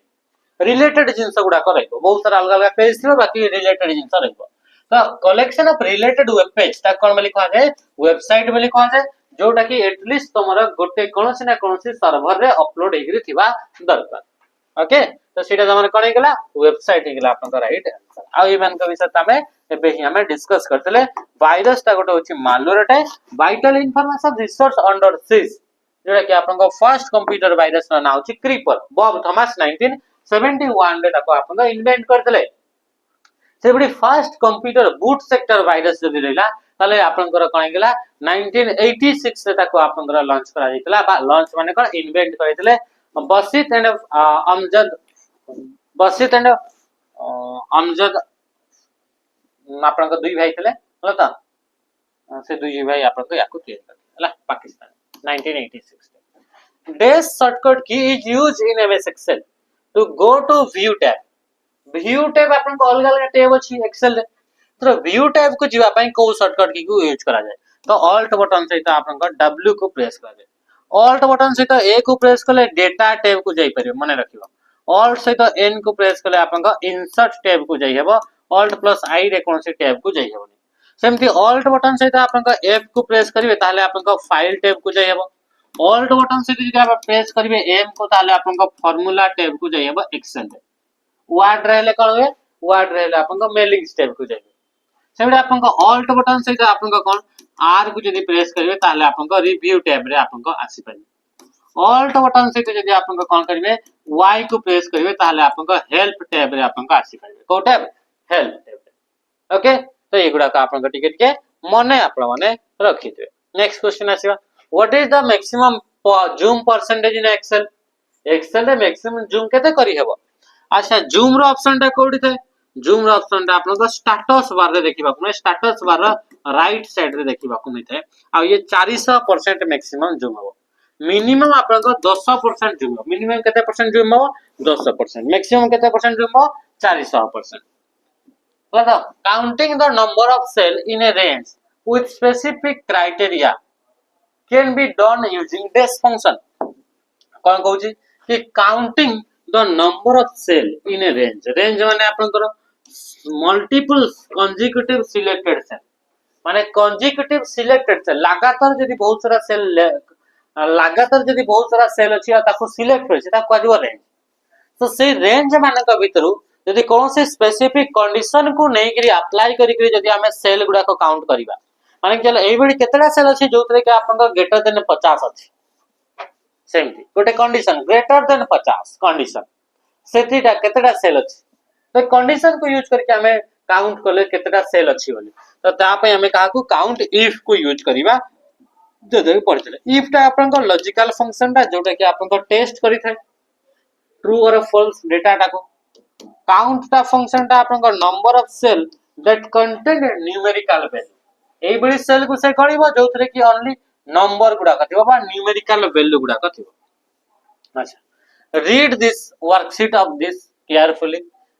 रिलेटेड जिंस गुडा करइबो बहुत सारा अलग अलग पेज थिबो बाकी रिलेटेड जिंस रहइबो। तो collection of related web page ता कोन बोली कहा जाय वेबसाइट बोली कहा जाय जोटा कि एटलीस्ट तमरा गोटे कोनोसी ना कोनोसी सर्वर रे अपलोड हेगिरि थिबा दरकार। ओके तो सेटा जमन कोन हे गेला वेबसाइट हे गेला आपन राइट आंसर आ इवन के विषय तमे एबे ही हमें डिस्कस करतले वायरस ता गोटे होची मालवेयर अटे vital information resource under seize जोटा कि आपन फर्स्ट कंप्यूटर वायरस ना नाम छी क्रीपर बॉब थॉमस 1971 रे ताको आपन इन्वेंट करतले से बडी first computer boot sector virus जदि रहला ताले आपन कोन गेला 1986 रे ताको आपन लॉन्च करा दितला बा लॉन्च माने कोन इन्वेंट करैतले बसित एंड अमजद आपन दुई भाई थिले हला ता से दुई भाई आपन याको क्लियर कर हला Pakistan 1986 dash shortcut key is used in MS Excel to go to view tab आपन को अलग अलग टैब अछि एक्सेल रे तो व्यू टैब को जीवा पई को शॉर्टकट की को यूज करा जाय तो ऑल्ट बटन से आपन को W को प्रेस कर दे ऑल्ट बटन से तो ए को प्रेस करले डेटा टैब को जाई परियो माने रखियो ऑल्ट सहित एन को प्रेस कले आपन इंसर्ट टैब को जाई हेबो ऑल्ट प्लस आई रे कोन से टैब को जाई हेबो सेमती ऑल्ट बटन सहित आपन एफ को प्रेस करिवे ताले आपन फाइल टैब को जाई हेबो ऑल्ट बटन से यदि आप प्रेस करिवे एम को ताले आपन फार्मूला टैब को जाई हेबो एक्सेल रे वर्ड रहले कोन हुए वर्ड रहले आपन मेलिंग टैब को जाई सेबडे आपन ऑल्ट बटन सहित आपन कोन आर को यदि प्रेस करिवे ताले आपन रिव्यू टैब रे आपन आसी पारे ऑल्ट बटन सहित यदि आपन कोन करिवे वाई को प्रेस करिवे ताले आपन हेल्प टैब रे आपन आसी पारे को टैब हेल्प टैब ओके तो एगुडा का आपन टिके टिके मने आपन माने रखिथे नेक्स्ट क्वेश्चन आसीबा what is the maximum zoom percentage in Excel Excel रे मैक्सिमम जूम केते करी हेबो अच्छा जूम रो ऑप्शन ता कोडी थे जूम रो ऑप्शन ता आपन स्टेटस बार रे देखिबा को स्टेटस बार राइट साइड रे देखिबा को मिथे आ ये 400% मैक्सिमम जूम हो मिनिमम आपन 10% जूम हो मिनिमम केते परसेंट जूम हो 10% मैक्सिमम केते परसेंट जूम हो 400% मतलब counting the number of cell in a range with specific criteria can be done using this function कौन कहूची कि counting the number of cell in a range range माने आपनकर multiple consecutive selected cell माने consecutive selected cell लगातार जदी बहुत सारा सेल लगातार जदी बहुत सारा सेल अछि आ ताको सिलेक्ट होय छै ता कहजो रेंज तो से रेंज माने का भीतरु जदी कोन से स्पेसिफिक कंडीशन को नै करी अप्लाई करी करी जदी हमें सेल गुडा को काउंट करिबा माने चल एई बडी केतरा सेल अछि जोतरे के आपन ग्रेटर देन 50 अछि सेमती गोटे कंडीशन ग्रेटर देन 50 कंडीशन सेतीटा केतरा सेल अछि तो कंडीशन को यूज करके हमें काउंट करले केतरा सेल अछि बोली तो ता पे हमें कहा को काउंट इफ को यूज करिबा जदे पड़तले इफ ता आपन लॉजिकल फंक्शन ता जोटा कि आपन टेस्ट करि थाए ट्रू और फॉल्स डेटा टा को काउंट ता फंक्शन ता आपन number of cell that contain numerical value एई बडी सेल को से करिवो जोथरे कि ओनली नंबर गुडा कथिबो बा न्यूमेरिकल वैल्यू गुडा कथिबो अच्छा read this worksheet of this carefully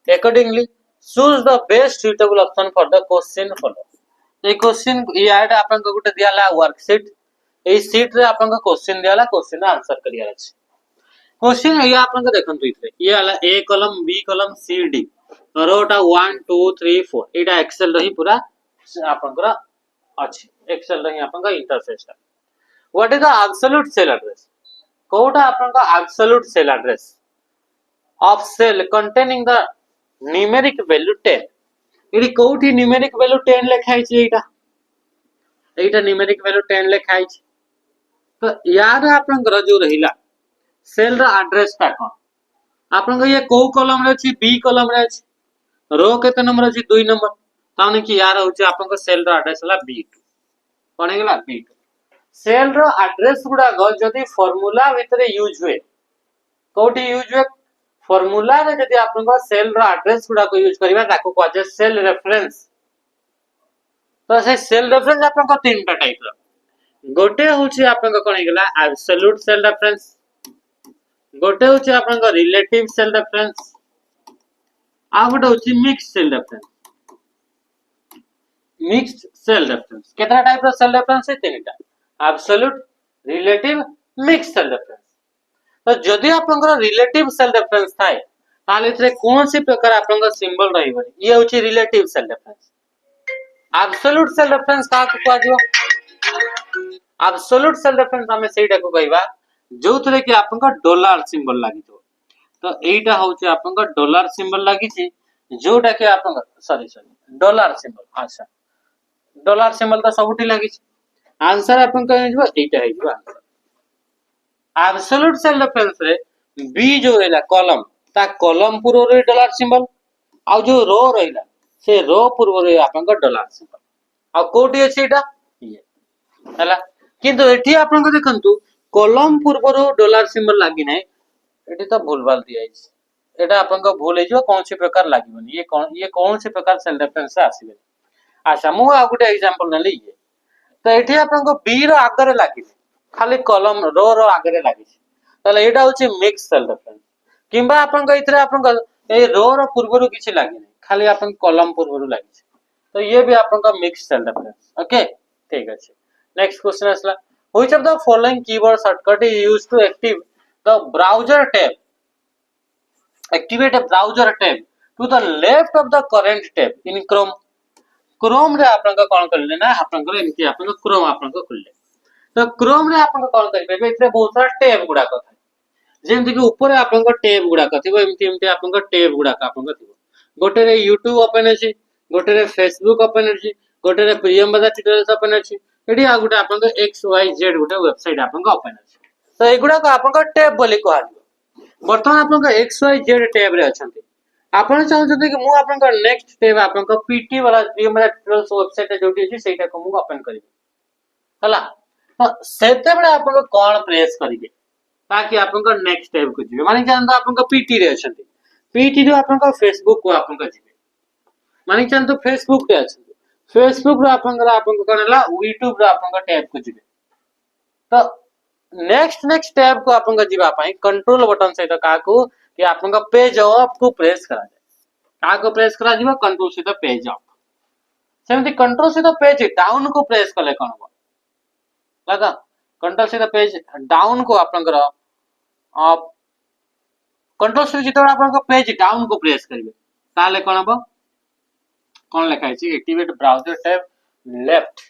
accordingly choose the best suitable option for the question follow a question याड आपन को गुटे दियाला वर्कशीट ए शीट रे आपन को क्वेश्चन दियाला क्वेश्चन आंसर करिया अछि क्वेश्चन ये आपन को देखन तुइथे ये वाला A column B column C D रोटा 1 2 3 4 एटा एक्सेल रही पूरा आपन को अछि एक्सेल रही आपन का इंटरफेस है what is the absolute cell address कोटा आपन का absolute cell address of cell containing the numeric value 10 इडी कोठी न्यूमेरिक वैल्यू 10 लिखाई छी एटा न्यूमेरिक वैल्यू 10 लिखाई छी तो यार आपन घर जो रहिला सेल रा एड्रेस ता कोन आपन को ये को कॉलम रे छी बी कॉलम रे छी रो केते नंबर छी 2 नंबर ताने कि यार होची आपन को सेल रा एड्रेस ला B2 कोन हेला B2 सेल रो एड्रेस गुडा ग जदी फार्मूला भितरे यूज हुए कोठी यूज हुए फार्मूला रे जदी आपन को सेल रो एड्रेस गुडा को यूज करिबा ताको कहजे सेल रेफरेंस तो से सेल रेफरेंस आपन को तीनटा टाइप रो गोटे होची आपन को कोन हेला एब्सोल्यूट सेल रेफरेंस गोटे होची आपन को रिलेटिव सेल रेफरेंस आ गोटे होची mix cell reference mixed cell reference केतना टाइप रो सेल रेफरेंस है तीनटा absolute relative mixed cell reference तो जदी आपनकर रिलेटिव सेल रेफरेंस थाए ताले इतरे कोन सी प्रकार आपनकर सिंबल रहिबो ये होची relative cell reference absolute cell reference का को आजो एब्सोल्यूट सेल रेफरेंस हमें सेटा को कहबा जोथरे कि आपनकर डॉलर सिंबल लागि तो एटा होची आपनकर डॉलर सिंबल लागि छी जोटा कि आपनकर सॉरी डॉलर सिंबल अच्छा डॉलर सिंबल तो सबुठी लागि छी आंसर आपन कहि जबो एटा है जबो आंसर एब्सोल्यूट सेल रेफरेंस रे बी जो रहला कॉलम ता कॉलम पूर्व रे डॉलर सिंबल आ जो रो रहला से रो पूर्व रे आपन को डॉलर सिंबल आ कोठी अछि एटा ये हला किंतु एठी आपन को देखंतु कॉलम पूर्व रो डॉलर सिंबल लागि नै एठी तो भूलभाल दिया अछि एटा आपन को भूल हेजो कोन से प्रकार लागिबनी ये कौन से प्रकार सेल रेफरेंस से आसीबे अच्छा मु आ गुटे एग्जांपल नली ये तो एठी आपन को बी रो आगरे लागि खाली कॉलम रो आगरे लागि तले एटा होची मिक्स सेल रेफरेंस किंबा आपन को इतरे आपन को ए रो पूर्व रो किछि लागि नै खाली आपन कॉलम पूर्व रो लागि तो ये भी आपन का मिक्स सेल रेफरेंस ओके ठीक अछि नेक्स्ट क्वेश्चन असला which of the following keyword shortcut is used to active the browser tab activate a browser tab to the left of the current tab in Chrome. Chrome रे आपन कोन करले ना आपन को एमती आपन Chrome आपन को खुलले तो Chrome रे आपन कोन करिवे एथरे बहुत सारा टैब गुडा को जेमति कि ऊपर आपन को टैब गुडा को थिबो एमती एमती आपन को टैब गुडा को आपन को थिबो गोटे रे YouTube ओपन अछि गोटे रे Facebook ओपन अछि गोटे रे प्रियम बजा ट्यूटोरियल्स ओपन अछि एडी आ गुटे आपन को XYZ गुटे वेबसाइट आपन को ओपन अछि तो एगुडा को आपन को टैब बोली कहल बर्तमान आपन को XYZ टैब रे अछंती आपण चाहते कि मु आपन को नेक्स्ट टैब आपन को पीटी वाला प्रियम बजा ट्यूटोरियल्स वेबसाइट जोटी अछि सेटा को मु ओपन करिवे हला तो सेते बडे आपन को कोन प्रेस करिवे ताकि आपन को नेक्स्ट टैब को जिवे माने जानता आपन को पीटी रे अछंती पीटी रो आपन को फेसबुक को आपन को जिवे माने जानतो फेसबुक रे अछंती फेसबुक रो आपन को कोनला यूट्यूब रो आपन को टैब को जिवे तो नेक्स्ट टैब को आपन को जिवा पई कंट्रोल बटन सहित का को कि आपन को पेज अप को प्रेस करा जाय का को प्रेस करा जिवो कंट्रोल सहित पेज अप सेमति कंट्रोल सहित पेज डाउन को प्रेस कले कोन हो लगा कंट्रोल सहित पेज डाउन को आपन को कंट्रोल से जितो आपन को पेज डाउन को प्रेस करिवे ताले कोन हो कोन लिखा छै एक्टिवेट ब्राउजर टैब लेफ्ट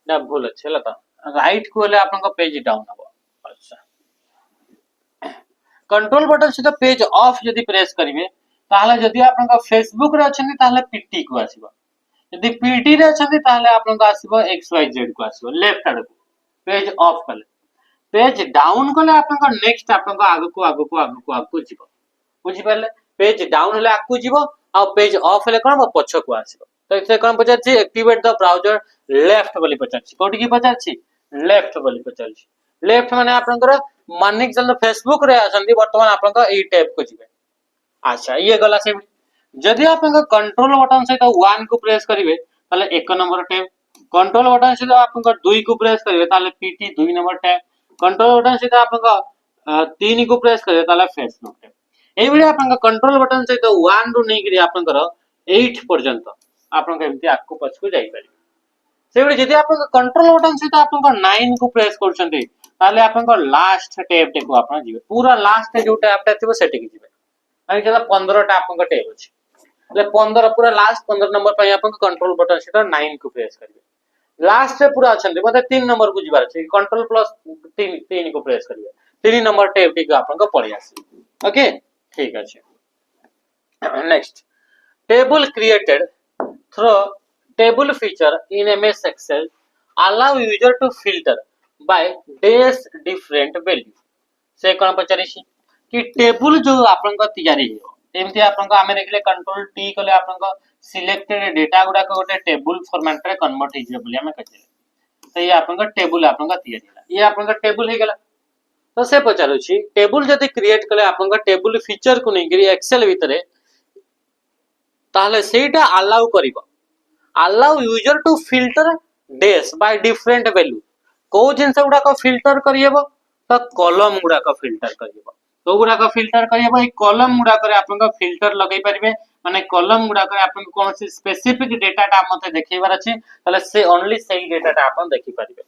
ना भूल छै लता राइट को ले आपन को पेज डाउन हो अच्छा कंट्रोल बटन से पेज ऑफ यदि प्रेस करिवे ताले जदि आपन को फेसबुक रे अछन ताले पीटी को आसीबो यदि पीटी रे अछन ताले आपन को आसीबो XYZ को आसीबो लेफ्ट आड़ को पेज ऑफ कले पेज डाउन कले आपन को नेक्स्ट आपन को आगु जीवो बुझि परले पेज डाउन हले आगु जीवो आ पेज ऑफ हले कोन पछ को आसीबो तो इथे कोन पचार छी एक्टिवेट द ब्राउजर लेफ्ट बोली पचार छी कोठी की पचार छी लेफ्ट बोली पचार छी लेफ्ट माने आपन को मानिक चल फेसबुक रे आछंती वर्तमान आपन को ई टैब को जीवे अच्छा ये गला से जदि आपन को कंट्रोल बटन से 1 को प्रेस करिवे ताले 1 नंबर टैब कंट्रोल बटन से आपन को 2 को प्रेस करिवे ताले PT 2 number tab control button से आपन को 3 को प्रेस करिवे ताले फेसबुक टैब एई बेले आपन को कंट्रोल बटन से 1 रु नै करी आपन को 8 पर्यंत आपन को एमती आकु पछ को जाई पारि से बेले जदि आपन को कंट्रोल बटन से आपन को 9 को प्रेस करछंती ताले आपन को लास्ट टैब टे को आपन जीवे पूरा लास्ट जो टैब टा थिबो सेटे की जीवे अनि चला 15 टा आपन को टैब अछि ले 15 पूरा लास्ट 15 नंबर पे आपन को कंट्रोल बटन से 9 को प्रेस करिवे लास्ट से पूरा अछन मतलब 3 नंबर को जीवार छै कंट्रोल प्लस 3 को प्रेस करिवे 3 नंबर टैब टी को आपन को पड़ी आसी ओके ठीक अछि next table created through table feature in MS Excel allow user to filter by days different value से कोन पचारि छी कि टेबल जो आपन को तैयारी हो एमती आपन को हमें देखले कंट्रोल टी कले आपन को सिलेक्टेड डेटा गुडा को गोटे टेबल फॉर्मेट रे कन्वर्ट हे जे बोली हमें कहले तो ये आपन को टेबल आपन को तैयारी ये आपन को टेबल हे गेला तो से पचारु छी टेबल जदि क्रिएट कले आपन को टेबल फीचर को नै गिरी एक्सेल भितरे ताले सेटा अलाउ करिवो allow user to filter days by different value को जिंस गुडा को फिल्टर करियबो तो कॉलम गुडा को फिल्टर करियबो तो गुडा को फिल्टर करियबो ए कॉलम गुडा करे आपन को फिल्टर लगै परिबे माने कॉलम गुडा करे आपन कोन से स्पेसिफिक डेटा टा मते देखैबार अछि तले से ओनली सेही डेटा टा आपन देखि परिबे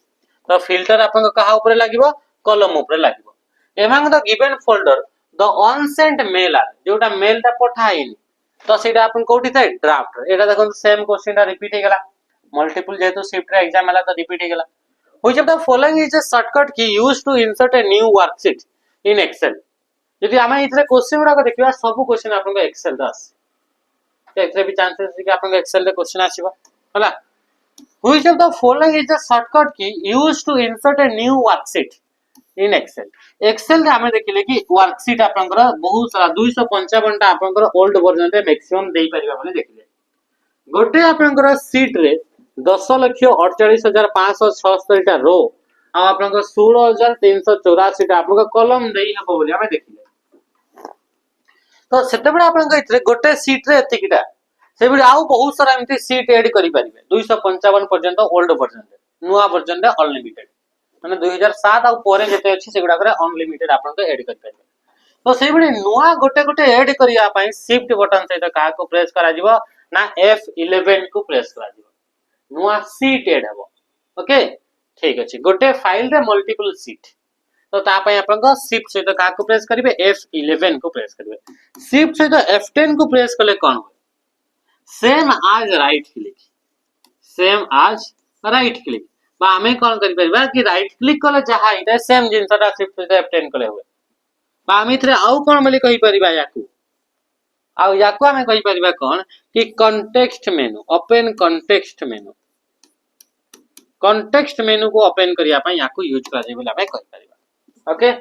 तो फिल्टर आपन को कहा ऊपर लागिवो कॉलम ऊपर लागिवो among the given folder the unsent mail are जोटा मेल टा पठाइनी तो सेटा आपन कोठी थाय ड्राफ्ट एटा देखो सेम क्वेश्चन टा रिपीट हे गेला मल्टीपल जेतो शिफ्ट रे एग्जाम हला तो रिपीट हे गेला which of the following is a shortcut key used to insert a new worksheet in Excel यदि हमें इतरे क्वेश्चन गुडा को देखिबा सब क्वेश्चन आपन को एक्सेल दास इतरे भी चांसेस कि आपन को एक्सेल रे क्वेश्चन आसीबा हला which of the following is a shortcut key used to insert a new worksheet in Excel Excel रे हमें देखिले कि वर्कशीट आपन को बहुत सारा 255 टा आपन को ओल्ड वर्जन रे मैक्सिमम देई परिबा बोले देखिले गोटे आपन को शीट रे 10,48,576 टा रो आ आपन को 16,384 टा आपन को कॉलम देई हबो बोले हमें देखिले तो सेते बडा आपन को इतरे गोटे शीट रे एतिकिटा से बडा आउ बहुत सारा एमती शीट ऐड करि परिबे 255 पर्यंत ओल्ड वर्जन रे नुवा वर्जन रे अनलिमिटेड माने 2007 आ परे जते अछि सेगुडा करे अनलिमिटेड आपन को ऐड करि परिबे तो सेइ बडे नुवा गोटे गोटे ऐड करिया पई शिफ्ट बटन सहित का को प्रेस करा जिवो ना F11 को प्रेस करा जिवो नुवा शीट ऐड हबो ओके ठीक अछि गोटे फाइल रे मल्टीपल शीट तो ता पय आपन शिफ्ट सहित का को प्रेस करिवे F11 को प्रेस करिवे शिफ्ट सहित F10 को प्रेस कले कोन होय सेम आज राइट क्लिक सेम आज राइट क्लिक बा हमें कोन करि परबा कि राइट क्लिक कले जहा इते सेम जिनसटा शिफ्ट सहित F10 कले होय बा हम इथरे आउ कोन बोली कहि परबा याकू आउ याकू हमें कहि परबा कोन कि context menu open context menu को ओपन करिया पय याकू यूज करा जे बोली हमें कहि परबा ओके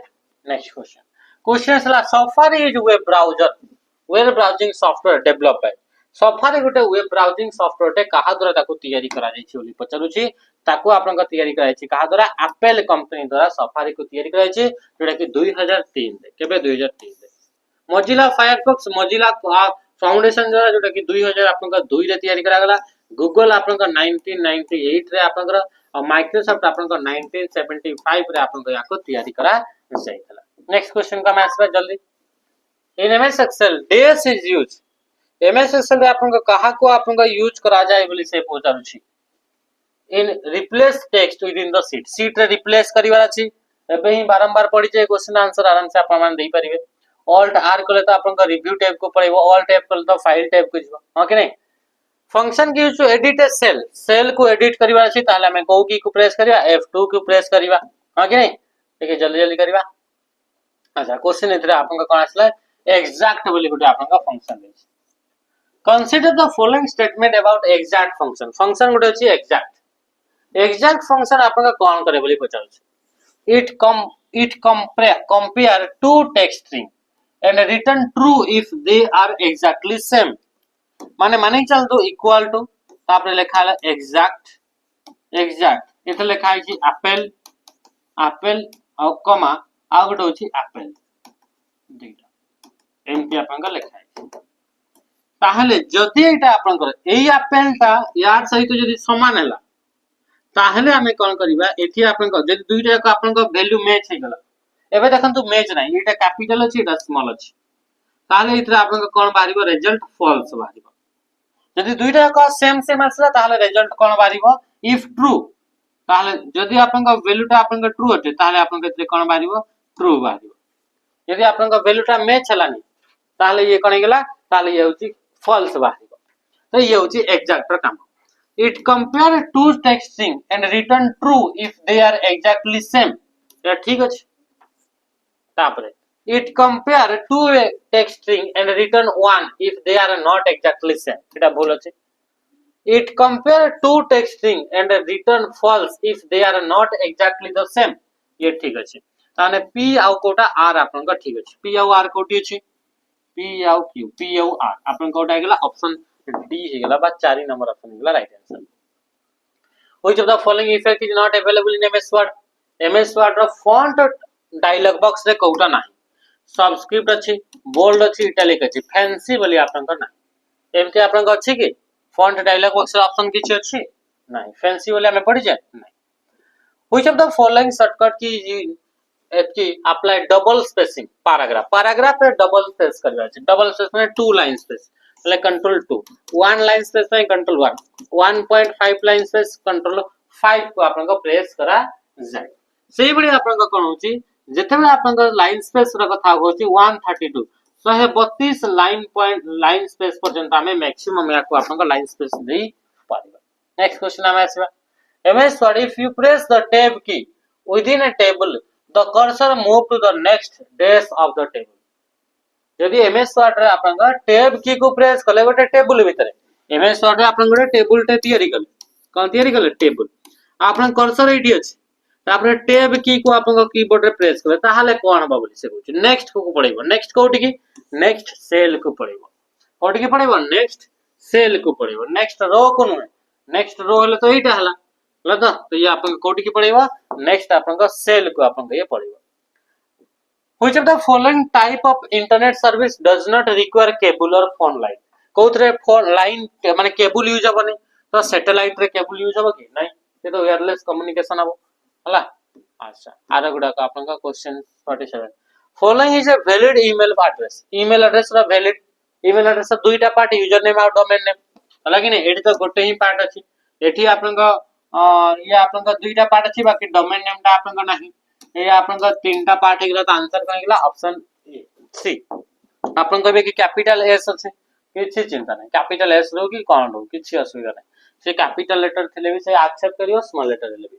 नेक्स्ट क्वेश्चन सला safari is web browsing software develop by safari गोटे वेब ब्राउजिंग सॉफ्टवेयर टे कहा द्वारा ताको तैयारी करा जाय छी बोली पचरुची ताको आपन का तैयारी करा छी कहा द्वारा एप्पल कंपनी द्वारा सफारी को तैयारी करा छी जोटा कि 2003 रे केबे 2003 रे मोजिला फायरफॉक्स मोजिला फाउंडेशन द्वारा जोटा कि 2000 आपन का 2 रे तैयारी करा गला गूगल आपन का 1998 रे आपन का और माइक्रोसॉफ्ट आपन का 1975 रे आपन का याको तैयारी करा जायतला नेक्स्ट क्वेश्चन का मैच रे जल्दी in MS Excel dash is used MS Excel रे आपन का कहा को आपन का यूज करा जाय बोली से पहुंचारू छी in replace text within the sheet रे रिप्लेस करिवाला छी एबे ही बारंबार पढी जे क्वेश्चन आंसर आराम से आपन मान देई परिबे ऑल्ट आर कले तो आपन का रिव्यू टैब को पड़ेबो ऑल्ट टैब कले तो फाइल टैब को जिवो हां कि नहीं function key use to edit a cell को एडिट करिवा छी ताले हमें को की को प्रेस करिवा F2 को प्रेस करिवा हां कि नहीं ठीक है जल्दी जल्दी करिवा अच्छा क्वेश्चन इतरे आपन का कोन आसला एग्जैक्ट बोली गुटे आपन का फंक्शन है consider the following statement about exact function गुटे अछि एग्जैक्ट फंक्शन आपन का कोन करे बोली पचाउ छी it compare two text string and return true if they are exactly same माने चल तो इक्वल टू तापर लिखा है एग्जैक्ट इथे लिखा है जी एप्पल और कमा आ गोटे होची एप्पल दुईटा एमपी आपन का लिखा है ताहले जदी एटा आपन कर एई एप्पलटा यार सहित जदी समान हैला ताहले हमें कोन करबा एथि आपन को जदी दुईटा को आपन को वैल्यू मैच हे गला एबे देखंतु मैच नाही एटा कैपिटल अछि एटा स्मॉल अछि ताहले इतरा आपन को कोन बारिबो रिजल्ट फॉल्स बारिबो जदी दुईटा को सेम आसला ताहले रिजल्ट कोन बारिबो इफ ट्रू ताहले जदी आपन को वैल्यूटा आपन को ट्रू अटे ताहले आपन को इतरे कोन बारिबो ट्रू बारिबो यदि आपन को वैल्यूटा मैच हलानी ताहले ये कोन गेला ताहले ये होची फॉल्स बारिबो तो ये होची एग्जैक्ट र काम it compare two text string and return true if they are exactly same ये ठीक अछि तापरे it compare two text string and return one if they are not exactly same एटा भूल अछि it compare two text string and return false if they are not exactly the same ये ठीक अछि ताने p आउ कोटा r आपन का ठीक अछि p आउ r कोटी अछि p आउ q p आउ r आपन कोटा गेला ऑप्शन डी हे गेला बा 4 नंबर ऑप्शन हे गेला right answer which of the following effect is not available in MS Word रो फॉन्ट डायलॉग बॉक्स रे कोउटा नाही सबस्क्रिप्ट अछि बोल्ड अछि इटैलिक अछि फैंसी बोली आपन का नाही एमते आपन का अछि कि फॉन्ट डायलॉग बॉक्स रे ऑप्शन किछि अछि नाही फैंसी बोली हमें पढ़ि जाय नाही which of the following shortcut की अप्लाई डबल स्पेसिंग पैराग्राफ पे डबल स्पेस करबा अछि डबल स्पेस में 2 line space like control 2 1 line space में control 1 1.5 line space control 5 को आपन को प्रेस करा जाय सेही बडी आपन को कोन होची जेतेबे आपन को लाइन स्पेस र कथा होची 132 132 लाइन स्पेस पर्यंत हमें मैक्सिमम या को आपन को लाइन स्पेस दे पारिबा नेक्स्ट क्वेश्चन हमें आसीबा MS Word if you press the tab key within a table the cursor move to the next dash of the table यदि एमएस वर्ड रे आपन का टैब की को प्रेस कले गोटे टेबल भीतर एमएस वर्ड रे आपन गोटे टेबल टे तैयारी कले कोन तैयारी कले टेबल आपन कर्सर एडी अछि तापर टैब की को आपन को कीबोर्ड रे प्रेस कले ताहाले कोन हबा बोली से कहू नेक्स्ट को पड़ेबो नेक्स्ट कोठी की नेक्स्ट सेल को पड़ेबो कोठी की पड़ेबो नेक्स्ट सेल को पड़ेबो नेक्स्ट रो को न नेक्स्ट रो हले तो एटा हला ल तो ये आपन कोठी की पड़ेबो नेक्स्ट आपन का सेल को आपन को ये पड़ेबो Which of the following type of internet service does not require cable or phone line? कोथरे फोन लाइन माने केबल यूज हबनी तो सैटेलाइट रे केबल यूज हबो कि नहीं ये तो वायरलेस कम्युनिकेशन हबो हला अच्छा आरो गुडा का आपन का question 47 following is a valid email address रा वैलिड ईमेल एड्रेस रा दुईटा पार्ट यूजर नेम और डोमेन नेम हला कि नहीं एठी तो गोटे ही पार्ट अछि एठी आपन का ये आपन का दुईटा पार्ट अछि बाकी डोमेन नेम ता आपन का नहीं ये आपन तीनटा पार्ट हेगला तो आंसर कौन हेगला ऑप्शन ए सी। आपन कहबे कि कैपिटल एस अछि किछि चिंता नहीं, कैपिटल एस रो कि कोन रो किछि असुविधा नहीं, से कैपिटल लेटर थिले भी से एक्सेप्ट करियो, स्मॉल लेटर ले भी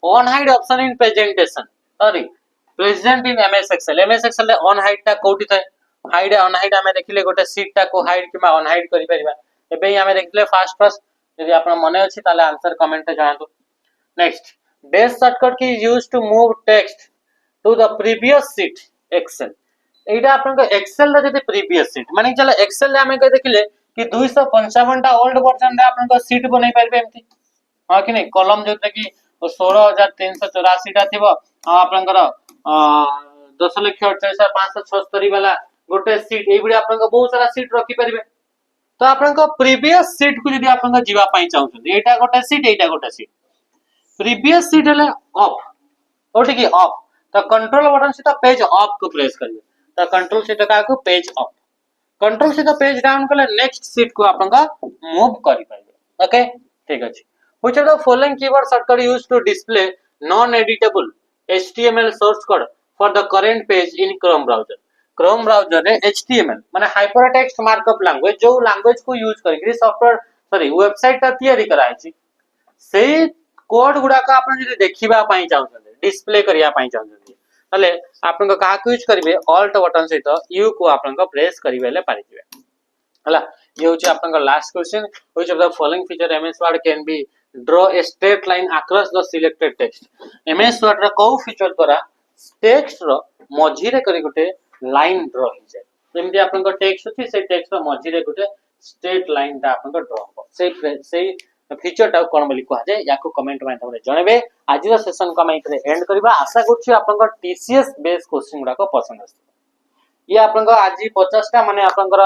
on hide option in presentation sorry present in MS Excel रे ऑन हाइड ता कोठी थाए हाइड ऑन हाइड हमें देखिले गोटे सीट ता को हाइड किबा ऑन हाइड करि परिबा एबे ही हमें देखिले फास्ट यदि आपन मने अछि ताले आंसर कमेंट रे जणातु। Next dash shortcut key used to move text to the previous sheet Excel. एटा आपन एक्सेल रे जदि प्रीवियस शीट माने चला एक्सेल रे हमें देखिले कि 255 टा ओल्ड वर्जन रे आपन शीट बनै पारबे एमती हां कि नहीं कॉलम जोते कि 16384 टा थिबो आपनकर 10,48,576 वाला गोटे सीट एबडी आपन बहुत सारा सीट रखि परिबे। तो आपन प्रीवियस सीट को यदि आपन जीवा पई चाहउछन एटा गोटे सीट प्रीवियस सीट हले ऑफ ओटी की ऑफ तो कंट्रोल बटन से पेज ऑफ को प्रेस करिवे तो कंट्रोल से का को पेज ऑफ कंट्रोल से पेज डाउन कले नेक्स्ट सीट को आपन मूव करि पाइबे। ओके ठीक अछि। Which of the following keyboard shortcut used to display non-editable HTML source code for the current page in Chrome browser? Chrome browser रे HTML माने hypertext markup language जो language को यूज करके सॉफ्टवेयर सॉरी वेबसाइट ता तैयारी करा है सेही कोड गुडा का आपण जे देखिबा पई चाहउछन डिस्प्ले करिया पई चाहउछन तले आपण को का यूज करिवे ऑल्ट बटन सहित यू को आपण को प्रेस करिवेले पारिबे हला। ये होची आपण को last question which of the following feature MS word can be draw a straight line across the selected text. MS word रा को फीचर द्वारा टेक्स्ट रो मझी रे करी गोटे लाइन ड्रॉ हो जाय जेमति आपण को टेक्स्ट अछि से टेक्स्ट रो मझी रे गोटे स्ट्रेट लाइन ता आपण को ड्रॉ हो से फीचर टा कोन बोली कहा जाय याको कमेंट माध्यम रे जणबे। आज रो सेशन को हम इतरे एंड करबा आशा करछि आपण को टीसीएस बेस क्वेश्चन गुडा को पसंद आसी ये आपण को आज 50 टा माने आपण को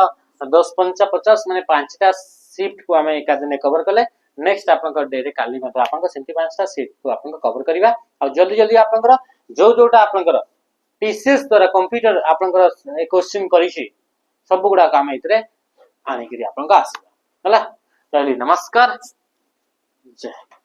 10 5 50 माने 5 टा शिफ्ट को हमें एक दिन कवर कले नेक्स्ट आपन को डे रे काली मत आपन को सेंती 5 टा शिफ्ट को आपन को कवर करिवा और जल्दी जल्दी आपन को जो जोटा आपन को टीसीएस द्वारा कंप्यूटर आपन को क्वेश्चन करिछि सब गुडा काम इतरे आनी करी आपन को आसी हला। चली नमस्कार जय।